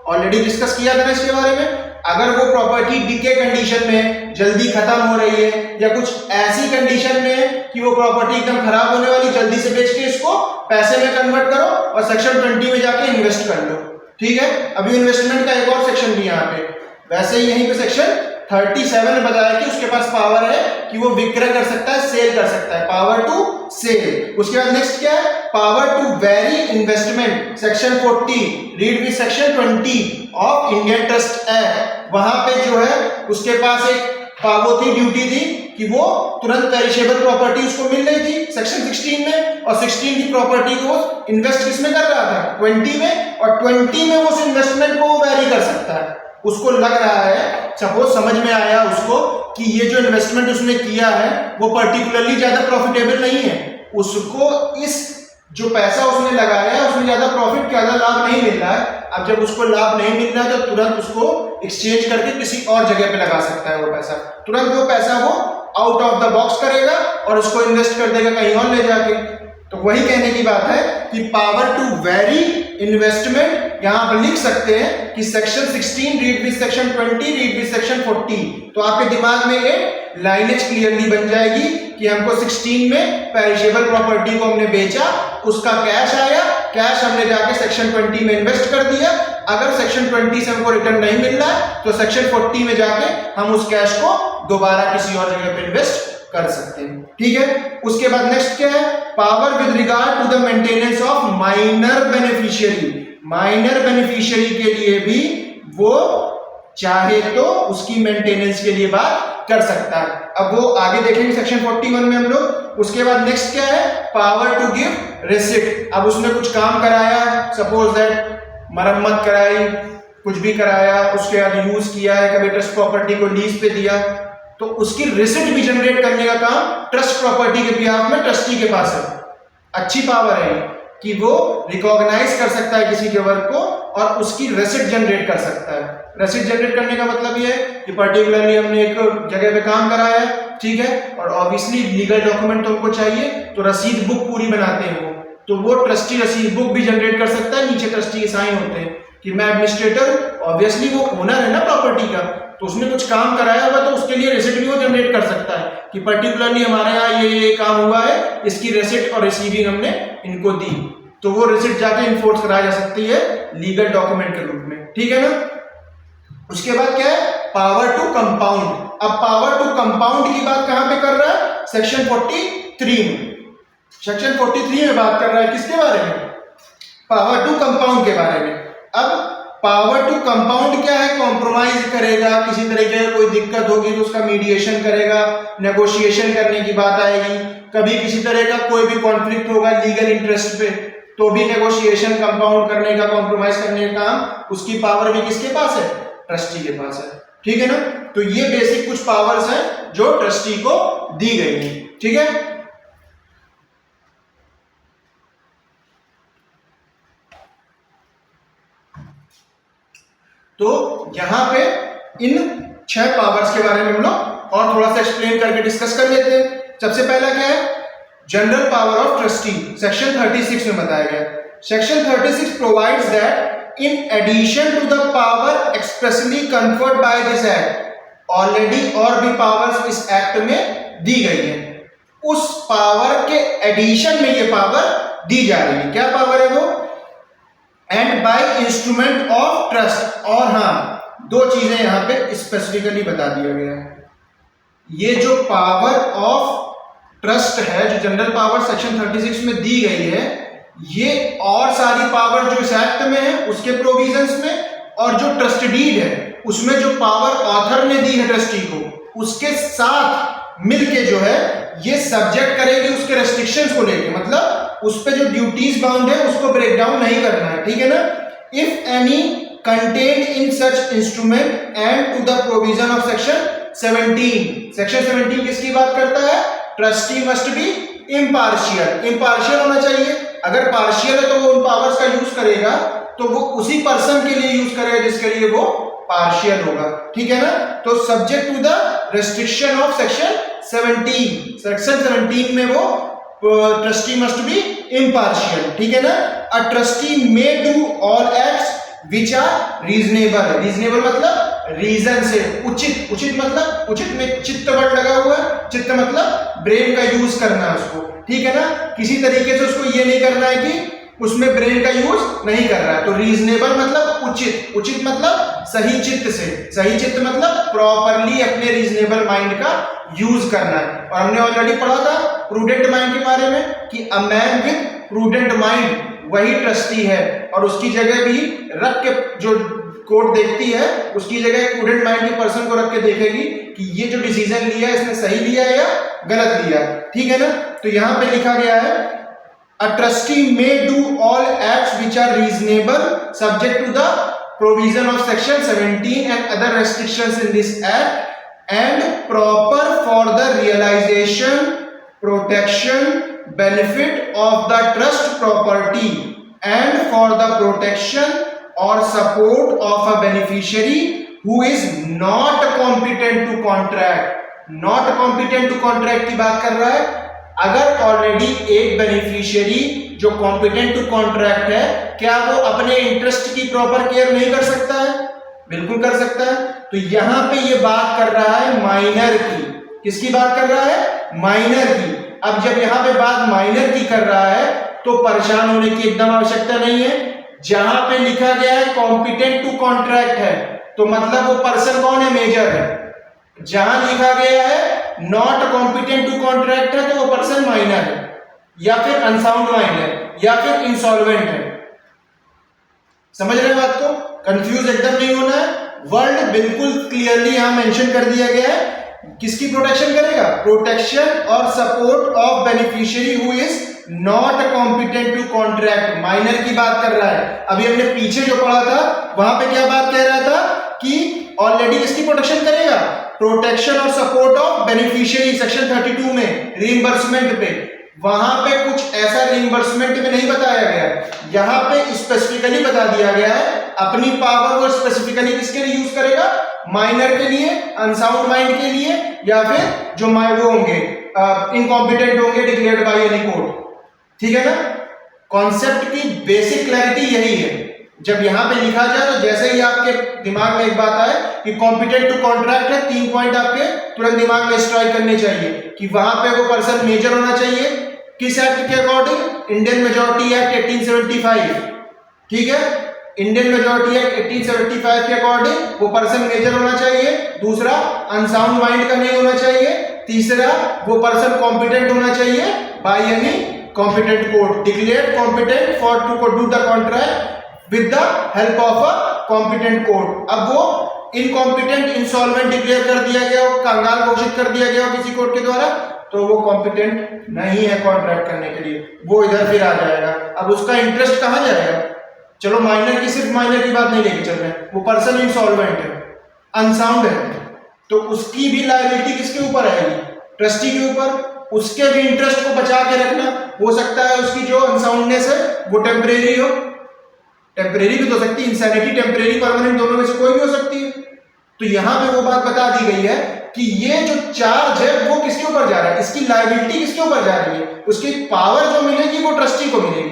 ऑलरेडी डिस्कस किया था इसके बारे में, अगर वो प्रॉपर्टी डीके कंडीशन में जल्दी खत्म हो रही है या कुछ ऐसी कंडीशन में है कि वो प्रॉपर्टी एकदम खराब होने वाली, जल्दी से बेच के इसको पैसे में कन्वर्ट करो और सेक्शन 20 में जाके इन्वेस्ट कर लो। ठीक है, अभी इन्वेस्टमेंट का एक और सेक्शन भी यहाँ पे, वैसे ही यहीं पे सेक्शन 37 में बताया कि उसके पास पावर है कि वो विक्रय कर सकता है, सेल कर सकता है, पावर टू सेल। उसके बाद नेक्स्ट क्या है, power to vary investment, section 40, read with section 20 of Indian Trust Act. वहां पे जो है उसके पास एक पावर थी, ड्यूटी थी कि वो तुरंत पेरिशेबल प्रॉपर्टी उसको मिल रही थी सेक्शन 16 में, और 16 की प्रॉपर्टी को इन्वेस्ट किसमें कर रहा था, 20 में, और 20 में वो उस इन्वेस्टमेंट को वेरी कर सकता है। उसको लग रहा है, सपोज समझ में आया उसको कि ये जो इन्वेस्टमेंट उसने किया है वो पर्टिकुलरली ज्यादा प्रॉफिटेबल नहीं है, उसको इस जो पैसा उसने लगाया है उसमें ज्यादा प्रॉफिट, ज्यादा लाभ नहीं मिल रहा है। अब जब उसको लाभ नहीं मिल रहा है तो तुरंत उसको एक्सचेंज करके किसी और जगह पे लगा सकता है, वो पैसा तुरंत वो पैसा वो आउट ऑफ द बॉक्स करेगा और उसको इन्वेस्ट कर देगा कहीं और ले जाके। तो वही कहने की बात है कि पावर टू वेरी इन्वेस्टमेंट, यहां पर लिख सकते हैं कि section 16 read with section 20 read with section 40। तो आपके दिमाग में एक लाइनेज क्लियरली बन जाएगी कि हमको 16 में पेरिशेबल प्रॉपर्टी को हमने बेचा, उसका कैश आया, कैश हमने जाके सेक्शन 20 में इन्वेस्ट कर दिया। अगर सेक्शन 20 से हमको रिटर्न नहीं मिल रहा है तो सेक्शन 40 में जाके हम उस कैश को दोबारा किसी और जगह पे इन्वेस्ट कर सकते हैं। ठीक है, उसके बाद नेक्स्ट क्या है, power with regard to the maintenance of minor beneficiary. Minor beneficiary के लिए भी वो चाहे तो उसकी मेंटेनेंस के लिए बात कर सकता है। अब वो आगे देखेंगे सेक्शन 41 में हम लोग। उसके बाद नेक्स्ट क्या है, पावर टू गिव रिसिप्ट। अब उसने कुछ काम कराया, सपोज दैट मरम्मत कराई, कुछ भी कराया, उसके बाद यूज किया है, कभी ट्रस्ट प्रॉपर्टी को लीज पे दिया, तो उसकी रिसिप्ट भी जनरेट करने का काम ट्रस्ट प्रॉपर्टी के बिहाफ में ट्रस्टी के पास है। अच्छी पावर है कि वो रिकॉग्नाइज कर सकता है किसी के वर्क को और उसकी रिसिप्ट जनरेट कर सकता है। रिसिप्ट जनरेट करने का मतलब ये है कि पर्टिकुलरली हमने एक जगह पे काम कराया है, ठीक है, और ऑब्वियसली लीगल डॉक्यूमेंट तो हमको चाहिए, तो रसीद बुक पूरी बनाते हैं वो, तो वो ट्रस्टी रसीद बुक भी जनरेट कर सकता है, नीचे ट्रस्टी के साइन होते हैं कि मैं एडमिनिस्ट्रेटर, ऑब्वियसली वो ओनर है ना प्रॉपर्टी का, तो उसने कुछ काम कराया हुआ तो उसके लिए रिसिप्ट भी वो जनरेट कर सकता है कि पर्टिकुलरली हमारे यहाँ ये काम हुआ है, इसकी रिसिप्ट और रिसीविंग हमने इनको दी, तो वो रिसिप्ट जाके इन्फोर्स कराई जा सकती है लीगल डॉक्यूमेंट के रूप में। ठीक है ना। उसके बाद क्या है, पावर टू कंपाउंड। अब पावर टू कंपाउंड की बात कहां पे कर रहा है, सेक्शन 43 में। सेक्शन 43 में बात कर रहा है किसके बारे में, पावर टू कंपाउंड के बारे में। अब पावर टू कंपाउंड क्या है, कॉम्प्रोमाइज करेगा, किसी तरीके की कोई दिक्कत होगी तो उसका मीडिएशन करेगा, नेगोशिएशन करने की बात आएगी, कभी किसी तरह का कोई भी कॉन्फ्लिक्ट होगा लीगल इंटरेस्ट पे तो भी नेगोशिएशन कंपाउंड करने का, कॉम्प्रोमाइज करने का काम, उसकी पावर भी किसके पास है, ट्रस्टी के पास है। ठीक है ना। तो ये बेसिक कुछ पावर्स हैं जो ट्रस्टी को दी गई है। ठीक है, तो यहां पे इन 6 पावर्स के बारे में हम लोग और थोड़ा सा एक्सप्लेन करके डिस्कस कर लेते हैं। सबसे पहला क्या है, general power of trustee, section 36 में बताया गया। Section 36 provides that in addition to the power expressly conferred by this act, already और भी पावर्स इस एक्ट में दी गई है, उस पावर के एडिशन में ये पावर दी जा रही है। क्या पावर है वो, and by instrument of trust. और हाँ, 2 चीजें यहां पे स्पेसिफिकली बता दिया गया है। ये जो पावर ऑफ ट्रस्ट है, जो जनरल पावर सेक्शन 36 में दी गई है, ये और सारी पावर जो इस एक्ट में है उसके प्रोविजंस में, और जो ट्रस्ट डीड है उसमें जो पावर ऑथर ने दी है ट्रस्टी को, उसके साथ मिलके जो है ये सब्जेक्ट करेगी उसके रेस्ट्रिक्शंस को लेके। मतलब उस पे जो ड्यूटीज बाउंड है उसको ब्रेक डाउन नहीं करना है, ठीक है ना। If any contained in such instrument and to the provision of section 17, section 17 किसकी बात करता है? Trustee must be impartial, impartial होना चाहिए। अगर पार्शियल है तो वो उन पावर्स का यूज करेगा तो वो उसी पर्सन के लिए यूज करेगा जिसके लिए वो पार्शियल होगा, ठीक है ना। तो subject to the restriction of section 17, section 17 में वो ट्रस्टी मस्ट बी इम्पार्शियल, ठीक है ना। A trustee may do all acts which are reasonable, reasonable मतलब रीजन से उचित, उचित मतलब उचित में चित्त वर्ड लगा हुआ है, चित्त मतलब ब्रेन का यूज करना है उसको, ठीक है ना। किसी तरीके से उसको ये नहीं करना है कि उसमें ब्रेन का यूज नहीं कर रहा है। तो रीजनेबल मतलब उचित, उचित मतलब सही चित्त से, सही चित्त मतलब प्रॉपरली अपने रीजनेबल माइंड का यूज करना है। और हमने ऑलरेडी पढ़ा था प्रूडेंट माइंड के बारे में कि a man with prudent mind वही ट्रस्टी है, और उसकी जगह भी रख के जो कोर्ट देखती है उसकी जगह प्रूडेंट माइंड के पर्सन को रख के देखेगी कि ये जो डिसीजन लिया है इसने सही लिया है या गलत लिया है, ठीक है ना। तो यहाँ पे लिखा गया है A trustee may do all acts which are reasonable subject to the provision of section 17 and other restrictions in this act and proper for the realization, protection, benefit of the trust property and for the protection or support of a beneficiary who is not competent to contract. Not competent to contract की बात कर रहा है। अगर ऑलरेडी एक बेनिफिशियरी जो कॉम्पिटेंट टू कॉन्ट्रैक्ट है, क्या वो अपने इंटरेस्ट की प्रॉपर केयर नहीं कर सकता है? बिल्कुल कर सकता है। तो यहां पे ये बात कर रहा है माइनर की, किसकी बात कर रहा है? माइनर की। अब जब यहां पे बात माइनर की कर रहा है तो परेशान होने की एकदम आवश्यकता नहीं है। जहां पे लिखा गया है कॉम्पिटेंट टू कॉन्ट्रैक्ट है तो मतलब वो पर्सन कौन है? मेजर है। जहां लिखा गया है नॉट कॉम्पिटेंट टू कॉन्ट्रैक्ट है तो वो पर्सन माइनर है या फिर अनसाउंड माइंड है या फिर इंसॉल्वेंट है। समझ रहे हैं बात को? कंफ्यूज एकदम नहीं होना है। वर्ड बिल्कुल क्लियरली यहां मेंशन कर दिया गया है। किसकी प्रोटेक्शन करेगा? प्रोटेक्शन और support of beneficiary who is not competent to contract. Minor की बात कर रहा है। अभी हमने पीछे जो पढ़ा था वहां पे क्या बात कह रहा था कि ऑलरेडी किसकी प्रोटेक्शन करेगा? प्रोटेक्शन और सपोर्ट ऑफ बेनिफिशियरी सेक्शन 32 में रीइंबर्समेंट पे। वहां पे कुछ ऐसा रीइंबर्समेंट में नहीं बताया गया, यहां पे स्पेसिफिकली बता दिया गया है अपनी पावर को स्पेसिफिकली किसके लिए यूज करेगा? माइनर के लिए, अनसाउंड माइंड के लिए, या फिर जो वो होंगे इनकॉम्पिटेंट होंगे डिक्लेयर्ड बाय एनी कोर्ट, ठीक है ना। कॉन्सेप्ट की बेसिक क्लैरिटी यही है। जब यहां पे लिखा जाए तो जैसे ही आपके दिमाग में एक बात आए कि कॉम्पिटेंट टू कॉन्ट्रैक्ट है, 3 पॉइंट आपके तुरंत दिमाग में स्ट्राइक करने चाहिए कि वहां पे वो पर्सन मेजर होना चाहिए। किस एक्ट के अकॉर्डिंग? इंडियन मेजॉरिटी एक्ट 1875, ठीक है। इंडियन मेजॉरिटी एक्ट 1875 के अकॉर्डिंग वो पर्सन मेजर होना चाहिए। दूसरा, अनसाउंड माइंड का नहीं होना चाहिए। तीसरा, वो पर्सन कॉम्पिटेंट होना चाहिए by any competent court, declared competent for to do the contract with the help of a competent court। अब वो इनकॉम्पिटेंट, इंसॉल्वेंट डिक्लेयर कर दिया गया हो, कंगाल घोषित कर दिया गया हो किसी कोर्ट के द्वारा, तो वो कॉम्पिटेंट नहीं है कॉन्ट्रैक्ट करने के लिए, वो इधर फिर आ जाएगा। अब उसका इंटरेस्ट कहां जाएगा? चलो माइनर की, सिर्फ माइनर की बात नहीं लेके चल रहे हैं, वो पर्सन इंसॉल्वेंट है, अनसाउंड है, तो उसकी भी लायबिलिटी किसके ऊपर आएगी? ट्रस्टी के ऊपर। उसके भी इंटरेस्ट को बचा के रखना। हो सकता है उसकी जो अनसाउंडनेस है वो टेम्परेरी हो, टेम्परेरी भी तो सकती है, इंसैनिटी टेम्परेरी परमानेंट दोनों में से कोई भी हो सकती है। तो यहां पे वो बात बता दी गई है कि ये जो चार्ज है वो किसके ऊपर जा रहा है, इसकी लायबिलिटी किसके ऊपर जा रही है, उसकी पावर जो मिलेगी वो ट्रस्टी को मिलेगी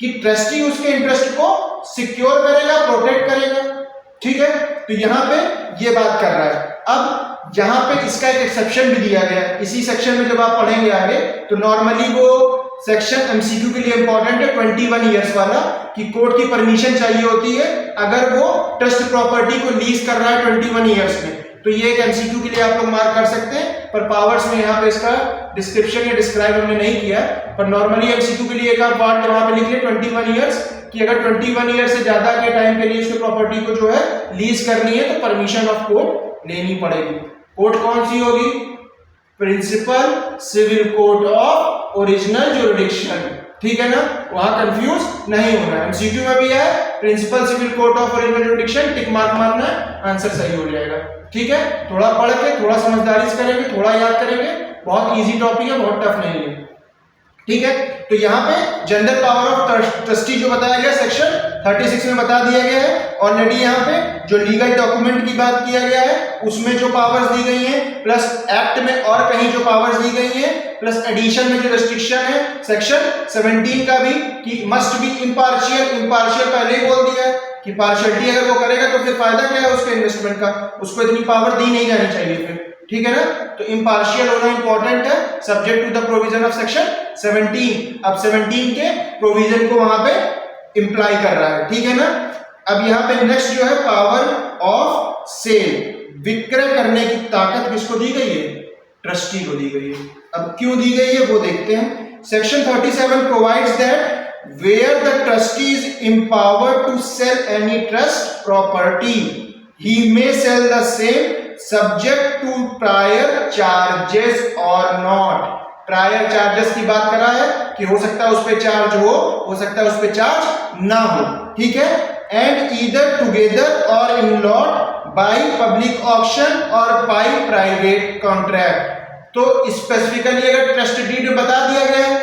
कि ट्रस्टी उसके इंटरेस्ट को सिक्योर करेगा, प्रोटेक्ट करेगा, ठीक है। तो यहां पे ये बात कर रहा है। अब यहां पे इसका एक एक्सेप्शन भी दिया गया है इसी सेक्शन में, जब आप पढ़ेंगे आगे तो नॉर्मली वो सेक्शन एमसीक्यू के लिए इंपॉर्टेंट है 21 इयर्स वाला, कि कोर्ट की परमिशन चाहिए होती है अगर वो ट्रस्ट प्रॉपर्टी को लीज कर रहा है 21 इयर्स में। तो ये एक एमसीक्यू के लिए आप लोग मार्क कर सकते हैं, पर पावर्स में यहाँ पे इसका डिस्क्रिप्शन या डिस्क्राइब हमने नहीं किया, पर नॉर्मली एमसीक्यू के लिए एक आप बात वहां पे लिख लिया 21 इयर्स, कि अगर 21 ईयर से ज्यादा के टाइम के लिए इसकी प्रॉपर्टी को जो है लीज करनी है तो परमिशन ऑफ कोर्ट लेनी पड़ेगी। कोर्ट कौन सी होगी? Principal civil court of original jurisdiction, ठीक है ना, वहां कंफ्यूज नहीं होना है। एमसीक्यू में भी है principal civil court of original jurisdiction, tick mark मारना है, आंसर सही हो जाएगा। ठीक है, थोड़ा पढ़ के थोड़ा समझदारी से करेंगे, थोड़ा याद करेंगे, बहुत इजी टॉपिक है, बहुत टफ नहीं है। ठीक है, तो यहाँ पे जनरल पावर ऑफ ट्रस्टी जो बताया गया सेक्शन 36 में बता दिया गया है। ऑलरेडी यहाँ पे जो लीगल डॉक्यूमेंट की बात किया गया है उसमें जो पावर्स दी गई हैं, प्लस एक्ट में और कहीं जो पावर्स दी गई हैं, प्लस एडिशन में जो रेस्ट्रिक्शन है सेक्शन 17 का भी कि मस्ट बी इम्पार्शियल। इम्पार्शियल पहले ही बोल दिया है कि पार्शियलिटी अगर वो करेगा तो फिर फायदा क्या है उसके इन्वेस्टमेंट का, उसको इतनी पावर दी नहीं जानी चाहिए फिर। ठीक है ना, तो इम्पार्शियल होना इंपॉर्टेंट है, subject to the provision of section 17। अब 17 के प्रोविजन को वहां पे इंप्लाई कर रहा है। ठीक है ना, अब यहाँ पे नेक्स्ट जो है पावर ऑफ सेल, विक्रय करने की ताकत किसको दी गई है? ट्रस्टी को दी गई है। अब क्यों दी गई है वो देखते हैं। Section 37 provides that where the trustee is empowered to sell any trust property, he may sell the same subject to prior charges or not। Prior charges की बात कर रहा है कि हो सकता है उस पे चार्ज हो सकता है उस पे चार्ज ना हो। ठीक है, एंड ईदर टुगेदर और in lot by public auction और बाय प्राइवेट कॉन्ट्रैक्ट। तो स्पेसिफिकली अगर ट्रस्ट डीड में बता दिया गया है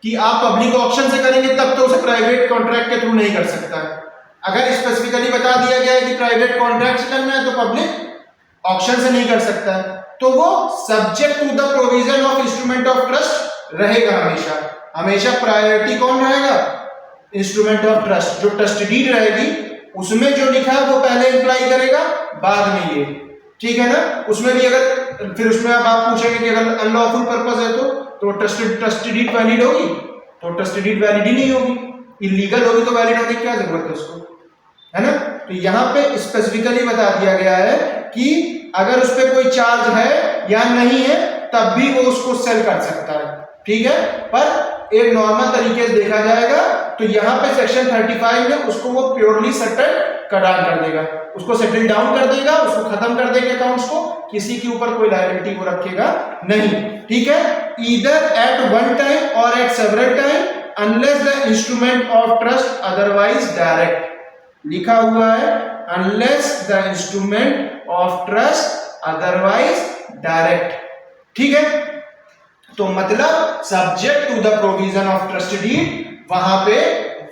कि आप पब्लिक ऑक्शन से करेंगे तब तो उसे प्राइवेट कॉन्ट्रैक्ट के थ्रू नहीं कर सकता है। अगर स्पेसिफिकली बता दिया गया है कि प्राइवेट कॉन्ट्रैक्ट से करना है तो पब्लिक ऑक्शन से नहीं कर सकता है, तो वो subject to the provision of instrument of trust रहेगा। हमेशा हमेशा प्रायोरिटी कौन रहेगा? Instrument of trust. जो ट्रस्ट डीड रहेगी उसमें जो लिखा है वो पहले इंप्लाई करेगा, बाद में ये। ठीक है ना, उसमें भी अगर फिर उसमें अब आप पूछेंगे कि अगर अनलॉफुल पर्पस है तो ट्रस्ट डीड वैलिड होगी? तो ट्रस्ट डीड वैलिड ही नहीं होगी, इलीगल होगी तो वैलिड होने की क्या जरूरत है उसको, है ना। तो यहाँ पे स्पेसिफिकली बता दिया गया है कि अगर उस पर कोई चार्ज है या नहीं है तब भी वो उसको सेल कर सकता है। ठीक है, पर एक नॉर्मल तरीके से देखा जाएगा तो यहाँ पे सेक्शन 35 में उसको वो प्योरली सेटल कर देगा, उसको सेटल डाउन कर देगा, उसको खत्म कर देगा अकाउंट्स को, किसी के ऊपर कोई लायबिलिटी को रखेगा नहीं। ठीक है, ईदर एट वन टाइम और at several time unless the instrument of trust otherwise direct. लिखा हुआ है unless the instrument of trust otherwise direct. ठीक है, तो मतलब subject to the provision of trust deed, वहां पे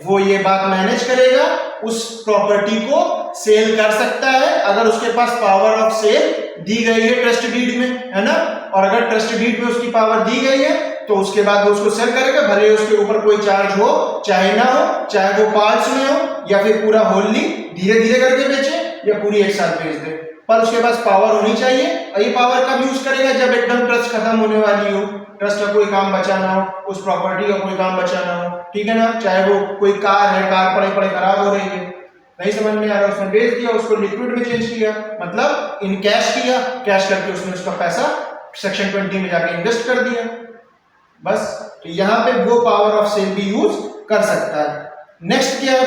वो ये बात मैनेज करेगा, उस प्रॉपर्टी को सेल कर सकता है अगर उसके पास पावर ऑफ सेल दी गई है ट्रस्ट डीड में, है ना। और अगर ट्रस्ट डीड में उसकी पावर दी गई है तो उसके बाद वो उसको सेल करेगा, भले उसके ऊपर कोई चार्ज हो चाहे ना हो, चाहे वो पार्ट्स में हो या फिर पूरा होली धीरे धीरे करके बेचे या पूरी एक साथ बेच दे, पर उसके पास पावर होनी चाहिए। और ये पावर कब यूज करेगा? जब एकदम ट्रस्ट खत्म होने वाली हो, ट्रस्ट का कोई काम बचा ना हो, उस प्रॉपर्टी का कोई काम बचा ना हो। ठीक है ना, चाहे वो कोई कार है, कार पड़े पड़े खराब हो रही है, नहीं समझ में आ रहा, उसने बेच दिया, उसको लिक्विड में चेंज किया, मतलब इन कैश किया, कैश करके उसने उसका पैसा सेक्शन 20 में जाके इन्वेस्ट कर दिया, बस। तो यहाँ पे वो पावर ऑफ सेल भी यूज कर सकता है। नेक्स्ट क्या है?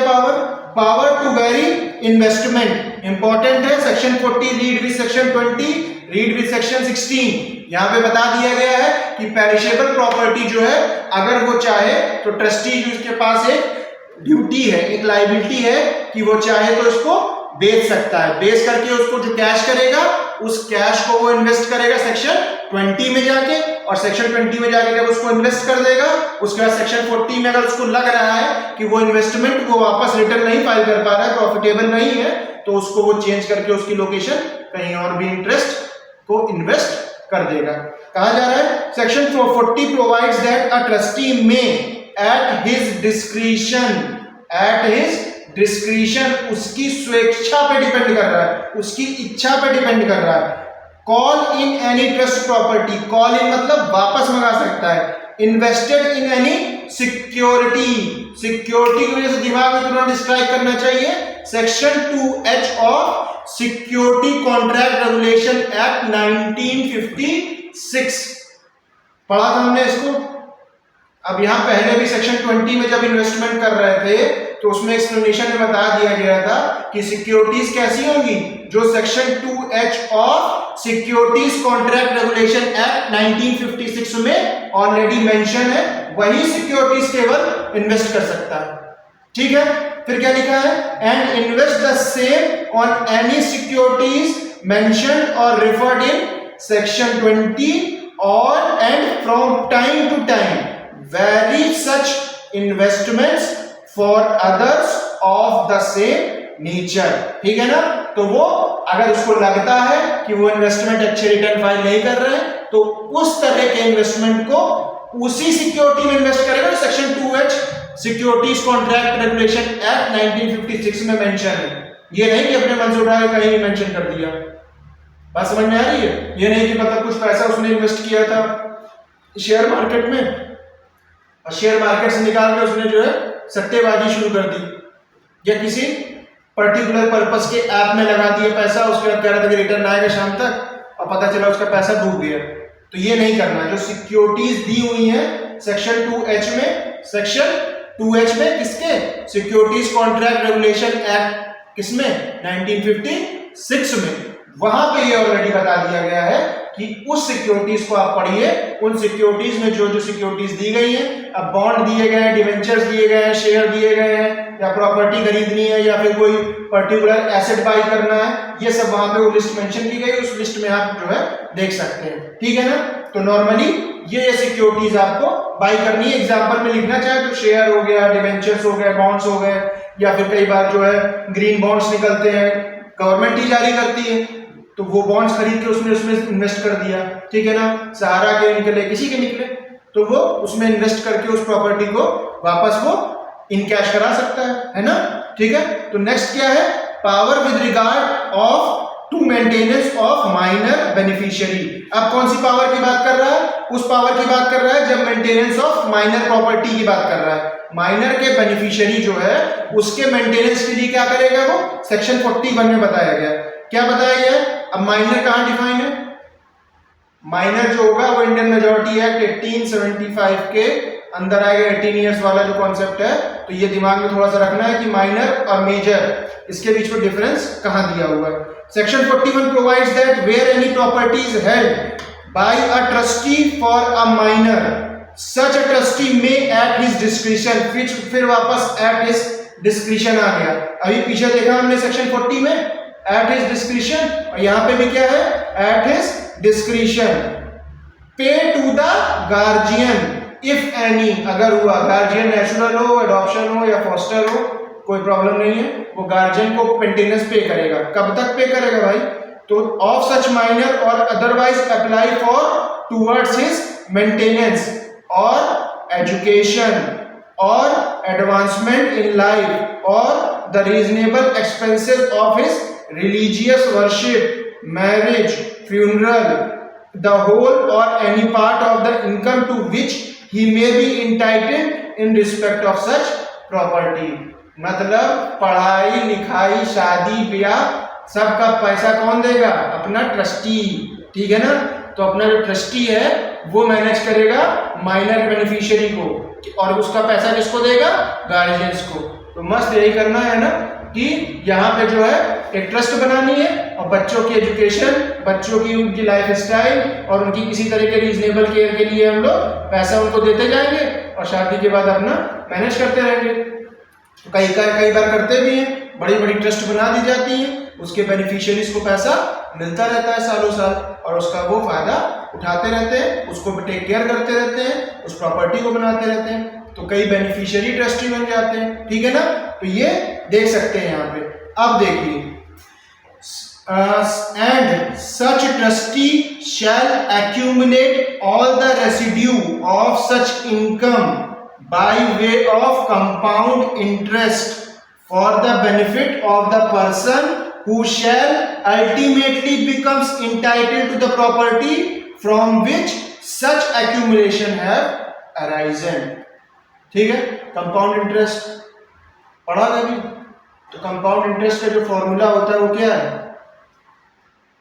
Power to vary investment important है। Section 40 read with section 20, read with section 16। यहाँ पे बता दिया गया है कि पेरिशेबल प्रॉपर्टी जो है अगर वो चाहे तो ट्रस्टी जो उसके पास एक ड्यूटी है, एक लायबिलिटी है कि वो चाहे तो इसको बेच सकता है, बेच करके उसको जो कैश करेगा उस कैश को वो इन्वेस्ट करेगा सेक्शन 20 में जाके, और सेक्शन 20 में जाके जब उसको इन्वेस्ट कर देगा उसके बाद सेक्शन 40 में अगर उसको लग रहा है कि वो इन्वेस्टमेंट को वापस रिटर्न नहीं फाइल कर पा रहा है, प्रॉफिटेबल नहीं है, तो उसको वो चेंज करके उसकी लोकेशन कहीं और भी इंटरेस्ट को इन्वेस्ट कर देगा। कहा जा रहा है section 40 provides that a trustee में एट हिज डिस्क्रिशन, उसकी स्वेच्छा पे डिपेंड कर रहा है, उसकी इच्छा पे डिपेंड कर रहा है, call in any trust property, call in मतलब वापस मंगा सकता है, invested in any security, security की वजह से दिमाग में तुरंत स्ट्राइक करना चाहिए section 2H of security contract regulation act 1956। पढ़ा था हमने इसको। अब यहां पहले भी सेक्शन 20 में जब इन्वेस्टमेंट कर रहे थे तो उसमें एक्सप्लेनेशन में बता दिया गया था कि सिक्योरिटीज कैसी होंगी, जो section 2H of securities contract regulation act 1956 में ऑलरेडी मेंशन है, वही सिक्योरिटीज केवल इन्वेस्ट कर सकता है। ठीक है, फिर क्या लिखा है, and invest the same on any securities mentioned और रेफर्ड इन सेक्शन 20 और and from time to time vary such investments for others of the same nature. ठीक है ना, तो वो अगर उसको लगता है कि वो इन्वेस्टमेंट अच्छे रिटर्न फाइल नहीं कर रहे हैं तो उस तरह के इन्वेस्टमेंट को उसी सिक्योरिटी में इन्वेस्ट करेगा। Section 2H securities contract regulation act 1956 में मेंशन है। ये नहीं कि अपने मन से उठा के कहीं मेंशन कर दिया। बात समझ में आ रही है? ये नहीं कि मतलब कुछ पैसा उसने इन्वेस्ट किया था शेयर मार्केट में और शेयर मार्केट से निकाल के उसने जो है सट्टेबाजी शुरू कर दी, या किसी पर्टिकुलर पर्पस के ऐप में लगा दिया पैसा, उसके बाद कह रहा था कि रिटर्न आएगा शाम तक और पता चला उसका पैसा डूब गया। तो ये नहीं करना। जो सिक्योरिटीज दी हुई है सेक्शन 2H में, सेक्शन 2H में किसके, सिक्योरिटीज कॉन्ट्रैक्ट रेगुलेशन एक्ट किसमें, 1956 में, वहां पे ये ऑलरेडी बता दिया गया है कि उस सिक्योरिटीज को आप पढ़िए। उन सिक्योरिटीज में जो जो सिक्योरिटीज दी गई हैं, अब बॉन्ड दिए गए हैं, डिवेंचर्स दिए गए हैं, शेयर दिए गए हैं, या प्रॉपर्टी खरीदनी है, या फिर कोई पर्टिकुलर एसेट बाई करना है, ये सब वहां पे वो लिस्ट मेंशन की गई, उस लिस्ट में आप जो है देख सकते हैं। ठीक है ना, तो नॉर्मली ये सिक्योरिटीज आपको बाई करनी है। एग्जाम्पल में लिखना चाहे तो शेयर हो गया, डिवेंचर्स हो गए, बॉन्ड्स हो गए, या फिर कई बार जो है ग्रीन बॉन्ड्स निकलते हैं, गवर्नमेंट ही जारी करती है, तो वो बॉन्ड्स खरीद के उसमें इन्वेस्ट कर दिया। ठीक है ना, सहारा के निकले, किसी के निकले, तो वो उसमें इन्वेस्ट करके उस प्रॉपर्टी को वापस वो इन कैश करा सकता है ना। ठीक है, तो नेक्स्ट क्या है, power with regard of to maintenance of minor beneficiary. अब कौन सी पावर की बात कर रहा है, उस पावर की बात कर रहा है जब मेंटेनेंस ऑफ माइनर प्रॉपर्टी की बात कर रहा है। माइनर के बेनिफिशियरी जो है उसके मेंटेनेंस के लिए क्या करेगा, वो सेक्शन 41 में बताया गया। क्या बताया गया है? अब माइनर कहां डिफाइन है, माइनर जो होगा वो इंडियन मेजॉरिटी एक्ट 1875 के अंदर आएगा। 18 इयर्स वाला जो कॉन्सेप्ट है, तो ये दिमाग में थोड़ा सा रखना है कि माइनर और मेजर, इसके बीच में डिफरेंस कहां दिया हुआ है। Section 41 provides that where any property is held by a trustee for a minor, such a trustee may at his discretion. फिर वापस एट हिज डिस्क्रिशन आ गया। अभी पीछे देखा हमने सेक्शन 40 में एट हिज डिस्क्रिशन, और यहां पे भी क्या है, at his discretion. Pay to the guardian if any, अगर हुआ, गार्जियन नेचुरल हो, एडॉप्शन हो या फॉस्टर हो, कोई प्रॉब्लम नहीं है, वो गार्जियन को मेंटेनेंस पे करेगा। कब तक पे करेगा भाई, तो ऑफ सच माइनर और otherwise apply for towards his maintenance और एजुकेशन और एडवांसमेंट इन लाइफ और the reasonable expenses of his religious worship, marriage, funeral, the whole or any part of the income to which he may be entitled in respect of such property। मतलब पढ़ाई लिखाई शादी ब्याह सबका पैसा कौन देगा, अपना ट्रस्टी। ठीक है ना, तो अपना जो ट्रस्टी है वो मैनेज करेगा माइनर बेनिफिशियरी को, और उसका पैसा किसको देगा, गार्जियंस को। तो मस्त यही करना है ना कि यहाँ पे जो है एक ट्रस्ट बनानी है और बच्चों की एजुकेशन, बच्चों की उनकी लाइफ स्टाइल और उनकी किसी तरह के रीजनेबल केयर के लिए हम लोग पैसा उनको देते जाएंगे और शादी के बाद अपना मैनेज करते रहेंगे। तो कई बार करते भी हैं, बड़ी बड़ी ट्रस्ट बना दी जाती है, उसके बेनिफिशियरीज को पैसा मिलता रहता है सालों साल, और उसका वो फायदा उठाते रहते हैं, उसको टेक केयर करते रहते हैं, उस प्रॉपर्टी को बनाते रहते हैं। तो कई बेनिफिशियरी ट्रस्टी बन जाते हैं। ठीक है ना, तो ये देख सकते हैं यहाँ पे। अब देखिए, and such trustee shall accumulate all the residue of such income by way of compound interest for the benefit of the person who shall ultimately becomes entitled to the property from which such accumulation have arisen। ठीक है, कंपाउंड इंटरेस्ट पढ़ा कभी, तो कंपाउंड इंटरेस्ट का जो फॉर्मूला होता है वो क्या है।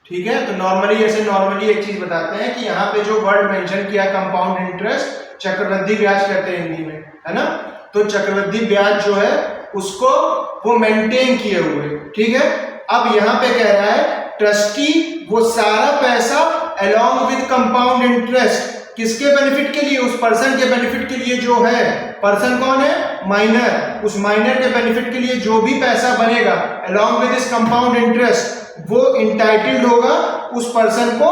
ठीक है, तो नॉर्मली एक चीज बताते हैं कि यहाँ पे जो वर्ड मेंशन किया कंपाउंड इंटरेस्ट, चक्रवृद्धि ब्याज कहते हैं हिंदी में, है ना। तो चक्रवृद्धि ब्याज जो है उसको वो मेंटेन किए हुए। ठीक है, अब यहाँ पे कह रहा है ट्रस्टी वो सारा पैसा अलोंग विद कंपाउंड इंटरेस्ट किसके बेनिफिट के लिए? उस पर्सन के बेनिफिट के लिए जो है, पर्सन कौन है? माइनर। उस माइनर के बेनिफिट के लिए जो भी पैसा बनेगा along with this compound interest, वो इंटाइटल्ड होगा उस पर्सन को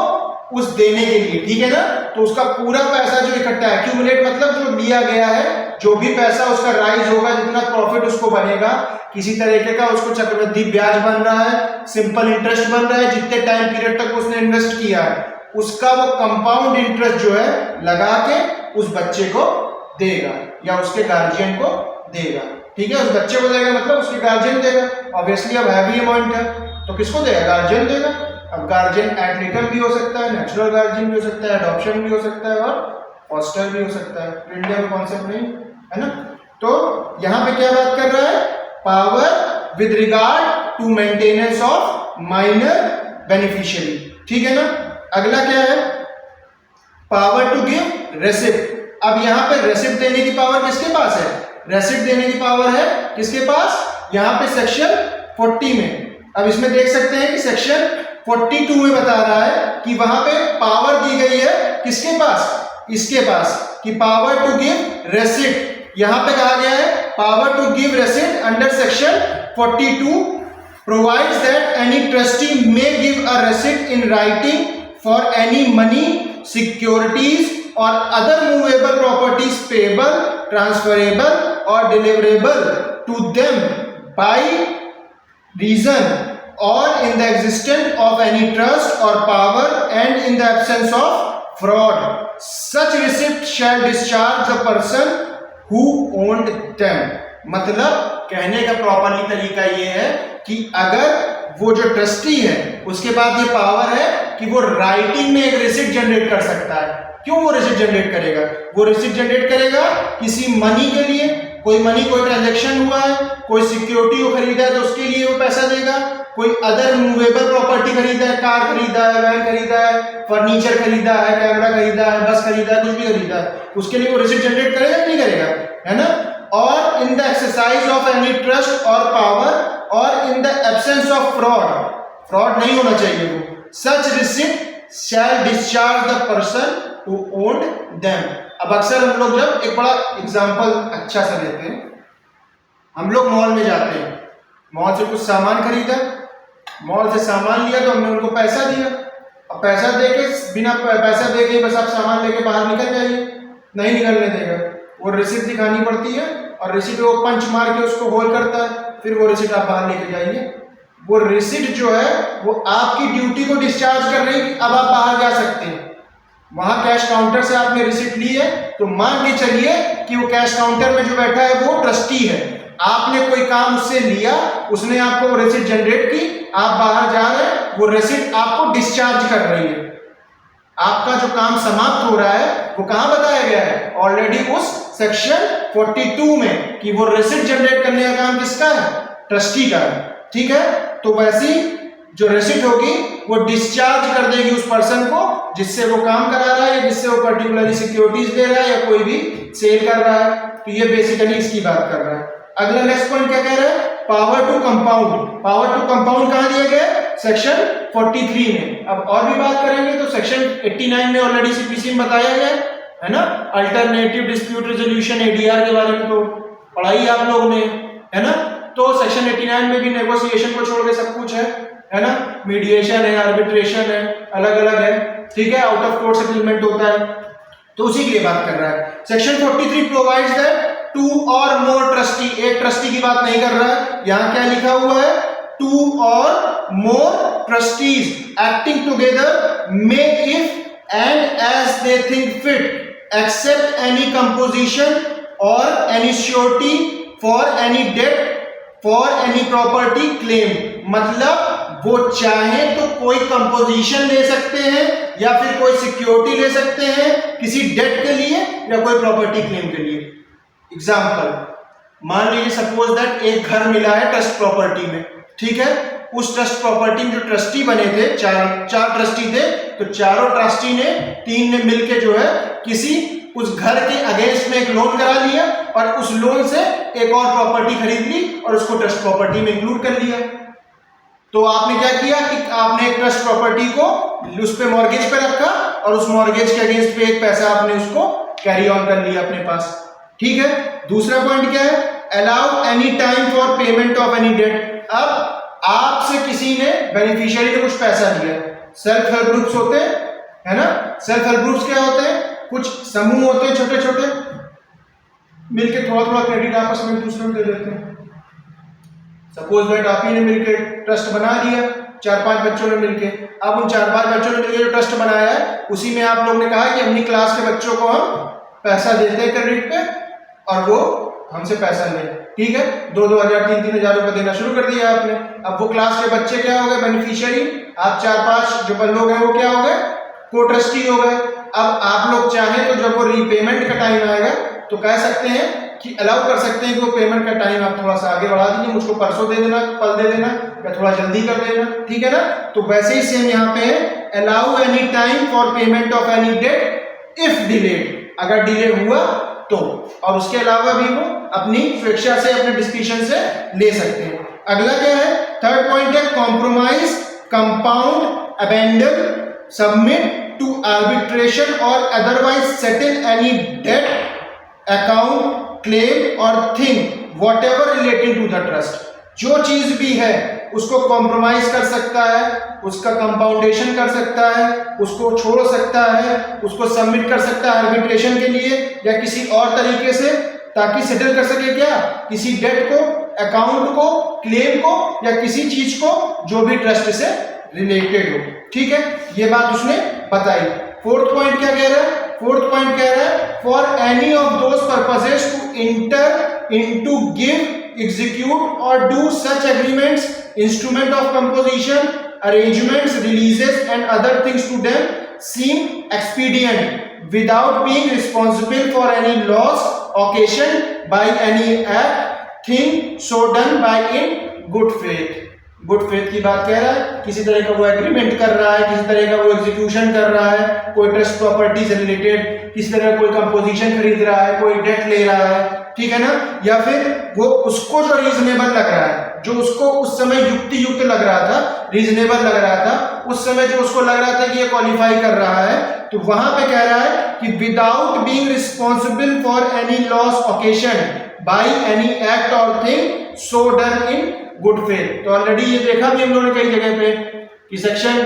उस देने के लिए, ठीक है ना। तो उसका पूरा पैसा जो इकट्ठा एक्यूमुलेट मतलब जो लिया गया है, जो भी पैसा उसका राइज होगा, जितना प्रॉफिट उसको बनेगा, किसी तरीके का उसको चक्रवृद्धि ब्याज बन रहा है, सिंपल इंटरेस्ट बन रहा है, जितने टाइम पीरियड तक उसने इन्वेस्ट किया है, उसका वो कंपाउंड इंटरेस्ट जो है लगा के उस बच्चे को देगा या उसके गार्जियन को देगा, ठीक है। उस बच्चे को देगा मतलब उसके गार्जियन देगा। ऑब्वियसली अब हैवी अमाउंट है तो किसको देगा? गार्जियन देगा। अब गार्जियन एट रिटर्न भी हो सकता है, नेचुरल गार्जियन भी हो सकता है, अडॉप्शन भी हो सकता है और फॉस्टर भी हो सकता है। इंडिया में कॉन्सेप्ट नहीं है ना। तो यहाँ पे क्या बात कर रहा है? Power with regard to maintenance of minor beneficiary, ठीक है ना। अगला क्या है? Power to give receipt. अब यहाँ पे रेसिप्ट देने की पावर किसके पास है? रेसिप्ट देने की पावर है किसके पास? यहाँ पे सेक्शन 40 में। अब इसमें देख सकते हैं कि सेक्शन 42 में बता रहा है कि वहां पे पावर दी गई है किसके पास? इसके पास, कि पावर टू गिव रेसिप्ट। यहां पे कहा गया है power to give receipt under section 42 provides that any trustee may give a receipt in writing for any money, securities और other movable properties payable, transferable और deliverable to them by reason or in the existence of any trust or power and in the absence of fraud, such receipt shall discharge the person who owned them। मतलब कहने का प्रॉपरली तरीका ये है कि अगर वो जो ट्रस्टी है उसके पास ये पावर है कि वो राइटिंग में एक रिसिप्ट जनरेट कर सकता है। क्यों वो रिसिप्ट जनरेट करेगा? वो रिसिप्ट जनरेट करेगा किसी मनी के लिए, कोई मनी, कोई ट्रांजैक्शन हुआ है, कोई सिक्योरिटी को खरीदा है तो उसके लिए वो पैसा देगा, कोई अदर मूवेबल प्रॉपर्टी खरीदा है, कार खरीदा है, वैन खरीदा है, फर्नीचर खरीदा है, कैमरा खरीदा है, बस खरीदा है, कुछ भी खरीदा है, उसके लिए वो रिसिप्ट जनरेट करेगा कि नहीं करेगा, है ना। और in the exercise of any trust और पावर और in the absence of fraud, fraud नहीं होना चाहिए वो, such receipt shall discharge the person who owned them. अब अक्सर हम लोग जब एक बड़ा एग्जांपल अच्छा सा लेते हैं, हम लोग मॉल में जाते हैं, मॉल से कुछ सामान खरीदा, मॉल से सामान लिया तो हमने उनको पैसा दिया। अब पैसा दे के, बिना पैसा दे के बस आप सामान लेके बाहर निकल जाइए, नहीं निकलने देगा, वो रिसिप्ट दिखानी पड़ती है और रिसिप्ट वो पंच मार के उसको होल्ड करता है, फिर वो रिसिप्ट आप बाहर लेके जाइए। वो रिसिप्ट जो है वो आपकी ड्यूटी को डिस्चार्ज कर रही है कि अब आप बाहर जा सकते हैं। वहां कैश काउंटर से आपने रिसिप्ट ली है तो मान के चलिए कि वो कैश काउंटर में जो बैठा है वो ट्रस्टी है, आपने कोई काम उससे लिया, उसने आपको रिसिप्ट जनरेट की, आप बाहर जा रहे हैं, वो रिसिप्ट आपको डिस्चार्ज कर रही है। आपका जो काम समाप्त हो रहा है वो कहां बताया गया है? ऑलरेडी उस सेक्शन 42 में, कि वो रिसिप्ट जनरेट करने का काम किसका है? ट्रस्टी का है, ठीक है। तो वैसी जो रिसिप्ट होगी वो डिस्चार्ज कर देगी उस पर्सन को जिससे वो काम करा रहा है, जिससे वो पर्टिकुलरली सिक्योरिटीज दे रहा है या कोई भी सेल कर रहा है। तो ये बेसिकली इसकी बात कर रहा है। अगला नेक्स्ट पॉइंट क्या कह रहा है? Power to compound. Power to compound कहां दिया गया है? सेक्शन 43 में। अब और भी बात करेंगे तो सेक्शन 89 में ऑलरेडी सीपीसी में बताया गया है ना, अल्टरनेटिव डिस्प्यूट रेजोल्यूशन एडीआर के बारे में तो पढ़ा ही आप लोगों ने, है ना। तो सेक्शन 89 में भी नेगोशिएशन को छोड़ के सब कुछ है ना, मीडिएशन है, आर्बिट्रेशन है, अलग अलग है, ठीक है, आउट ऑफ कोर्ट सेटलमेंट होता है, तो उसी के लिए बात कर रहा है। सेक्शन 43 प्रोवाइड्स दैट टू और मोर ट्रस्टी, एक ट्रस्टी की बात नहीं कर रहा है, यहां क्या लिखा हुआ है? टू और more trustees acting together may if and as they think fit accept any composition और any surety for any debt for any property claim. मतलब वो चाहे तो कोई कंपोजिशन ले सकते हैं या फिर कोई सिक्योरिटी ले सकते हैं किसी डेट के लिए या कोई प्रॉपर्टी क्लेम के लिए। एग्जाम्पल, मान लीजिए सपोज दैट एक घर मिला है ट्रस्ट प्रॉपर्टी में, ठीक है। उस ट्रस्ट प्रॉपर्टी में जो ट्रस्टी बने थे, चार ट्रस्टी थे, तो चारों ट्रस्टी ने, तीन ने मिलके जो है किसी उस घर के अगेंस्ट में एक लोन करा लिया और उस लोन से एक और प्रॉपर्टी खरीद ली और उसको ट्रस्ट प्रॉपर्टी में इंक्लूड कर लिया। तो आपने क्या किया कि आपने एक ट्रस्ट प्रॉपर्टी को उस पे मॉर्गेज पे रखा और उस मॉर्गेज के अगेंस्ट पे एक पैसा आपने उसको कैरी ऑन कर लिया अपने पास। ठीक है, दूसरा पॉइंट क्या है, allow any time for payment of any debt. अब आपसे किसी ने, बेनिफिशियरी ने कुछ पैसा दिया, सेल्फ हेल्प ग्रुप्स होते हैं, है ना। सेल्फ हेल्प ग्रुप्स क्या होते हैं, कुछ समूह होते हैं छोटे छोटे, मिलके थोड़ा थोड़ा क्रेडिट आपस में एक दूसरे को दे देते हैं। सपोज दैट आप ही ने मिलके ट्रस्ट बना दिया, 4-5 बच्चों ने मिलके, अब उन 4-5 बच्चों ने मिलकर जो ट्रस्ट बनाया है उसी में आप लोग ने कहा कि अपनी क्लास के बच्चों को हम पैसा देते हैं क्रेडिट पे और वो हमसे पैसा ले। ठीक है, 2-2 हज़ार 3-3 हज़ार रुपए देना शुरू कर दिया आपने। अब वो क्लास के बच्चे क्या हो गए, बेनिफिशियरी, आप 4-5 जो लोग हैं वो क्या हो गए, को ट्रस्टी हो गए। अब आप लोग चाहें तो जब वो रीपेमेंट का टाइम आएगा तो कह सकते हैं कि अलाउ कर सकते हैं कि वो पेमेंट का टाइम आप थोड़ा सा आगे बढ़ा दीजिए, मुझको परसों दे देना, कल दे देना या थोड़ा जल्दी कर देना। ठीक है ना, तो वैसे ही सेम यहाँ पे है, allow any time for payment of any debt if delayed, अगर डिले हुआ तो, और उसके अलावा भी वो अपनी स्वेच्छा से, अपने डिस्क्रिप्शन से ले सकते हैं। अगला क्या है, थर्ड पॉइंट है, compromise, compound, abandon, submit to arbitration और otherwise settle any debt, account, claim और thing whatever relating to the trust. जो चीज भी है उसको कॉम्प्रोमाइज कर सकता है, उसका कंपाउंडेशन कर सकता है, उसको छोड़ सकता है, उसको सबमिट कर सकता है आर्बिट्रेशन के लिए या किसी और तरीके से, ताकि सेटल कर सके क्या, किसी डेट को, अकाउंट को, क्लेम को या किसी चीज को जो भी ट्रस्ट से रिलेटेड हो। ठीक है, ये बात उसने बताई। फोर्थ पॉइंट क्या कह रहा है, फोर्थ पॉइंट कह रहा है, for any of those purposes to enter into, give, execute और do such agreements, instrument of composition, arrangements, releases and other things to them seem expedient without being responsible for any loss occasion by any act, thing so done by in good faith. Good faith की बात कह रहा है, किसी तरह का वो एग्रीमेंट कर रहा है, किसी तरह का वो एग्जीक्यूशन कर रहा है, कोई ट्रस्ट प्रॉपर्टी से रिलेटेड, किसी तरह कोई कंपोजिशन खरीद रहा है, कोई डेट ले रहा है, ठीक है ना, या फिर वो उसको जो रीजनेबल लग रहा है, जो उसको उस समय युक्ति युक्त लग रहा था, रीजनेबल लग रहा था, उस समय जो उसको लग रहा था कि ये क्वालिफाई कर रहा है, तो वहां पे कह रहा है कि without being responsible for any loss occasion by any act और thing so done in good faith. तो ऑलरेडी ये देखा भी हम लोगों ने कई जगह पे कि सेक्शन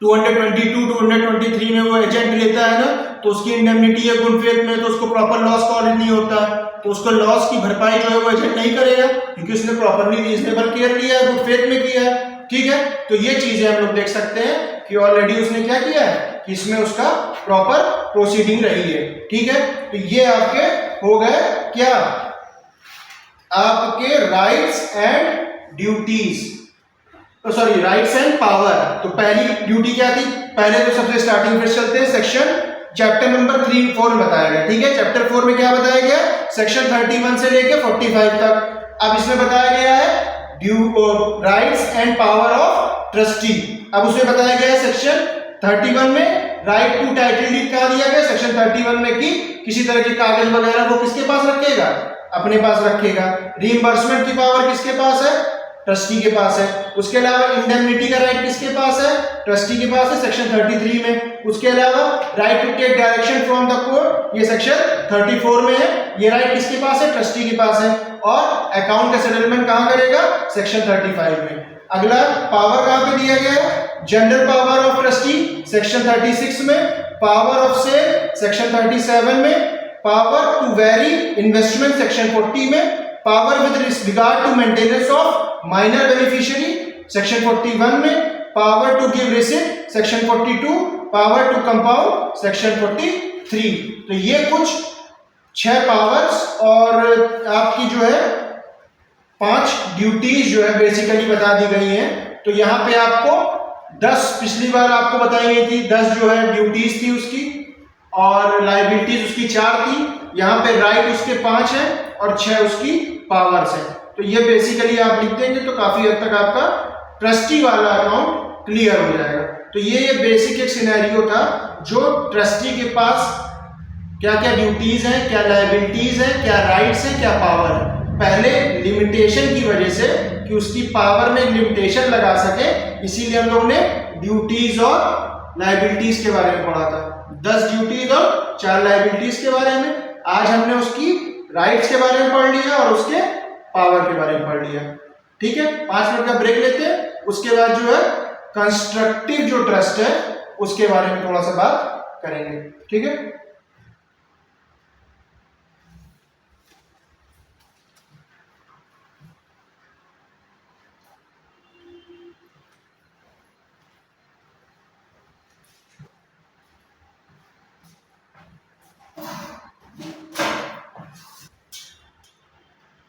222-223 में वो एजेंट लेता है ना, तो उसकी इंडेमनिटी है गुड फेथ में, तो उसको प्रॉपर लॉस का ऑडिट नहीं होता, तो उसको लॉस की भरपाई जो है वो एजेंट नहीं करेगा क्योंकि उसने प्रॉपरली रीजनेबल केयर लिया है, गुड फेथ में किया है। ठीक है, तो ये चीजें हम लोग देख सकते हैं कि ऑलरेडी उसने क्या किया है कि इसमें उसका प्रॉपर प्रोसीडिंग रही है। ठीक है, तो ये आपके हो गए क्या, आपके राइट्स एंड ड्यूटीज, तो सॉरी राइट्स एंड पावर। तो पहली ड्यूटी क्या थी, पहले तो सबसे स्टार्टिंग फिर चलते हैं, सेक्शन चैप्टर नंबर 3-4 में बताया गया। ठीक है, चैप्टर 4 में क्या बताया गया, सेक्शन 31 से लेके 45 तक। अब इसमें बताया गया है rights and power of trustee. अब उसमें बताया गया है सेक्शन 31 में राइट टू टाइटल डीड कहा दिया गया, सेक्शन 31 में कि किसी तरह के कागज वगैरह वो किसके पास रखेगा, अपने पास रखेगा। रीइंबर्समेंट की पावर किसके पास है, ट्रस्टी के पास है। उसके अलावा इंडेमनिटी का राइट किसके पास है, ट्रस्टी के पास है, सेक्शन 33 में। उसके अलावा right to take direction from the court, ये सेक्शन 34 में है, ये राइट किसके पास है, ट्रस्टी के पास है। और अकाउंट का सेटलमेंट कहां करेगा, सेक्शन 35 में। अगला पावर कहां पे दिया गया है, general power of trustee section 36 में, पावर ऑफ सेल सेक्शन 37 में, power to vary investment section 40 में, power with regard to maintenance of minor beneficiary section 41 में, power to give receipt section 42, power to compound section 43। तो ये कुछ 6 पावर्स और आपकी जो है 5 ड्यूटीज जो है बेसिकली बता दी गई हैं। तो यहाँ पे आपको 10 पिछली बार आपको बताई गई थी, 10 जो है ड्यूटीज थी उसकी और लायबिलिटीज उसकी 4 थी। यहाँ पे राइट उसके 5 है और 6 उसकी पावर्स है। तो ये बेसिकली आप लिख देंगे तो काफी हद तक आपका ट्रस्टी वाला अकाउंट क्लियर हो जाएगा। तो ये बेसिक एक सिनेरियो था जो ट्रस्टी के पास क्या क्या ड्यूटीज हैं, क्या लायबिलिटीज हैं, क्या राइट्स हैं, क्या पावर है। पहले लिमिटेशन की वजह से कि उसकी पावर में लिमिटेशन लगा सके, इसीलिए हम लोग ने ड्यूटीज और लायबिलिटीज के बारे में पढ़ा था, 10 ड्यूटीज और 4 लायबिलिटीज के बारे में। आज हमने उसकी राइट्स के बारे में पढ़ लिया और उसके पावर के बारे में पढ़ लिया। ठीक है, 5 मिनट का ब्रेक लेते हैं, उसके बाद जो है कंस्ट्रक्टिव जो ट्रस्ट है उसके बारे में थोड़ा सा बात करेंगे। ठीक है।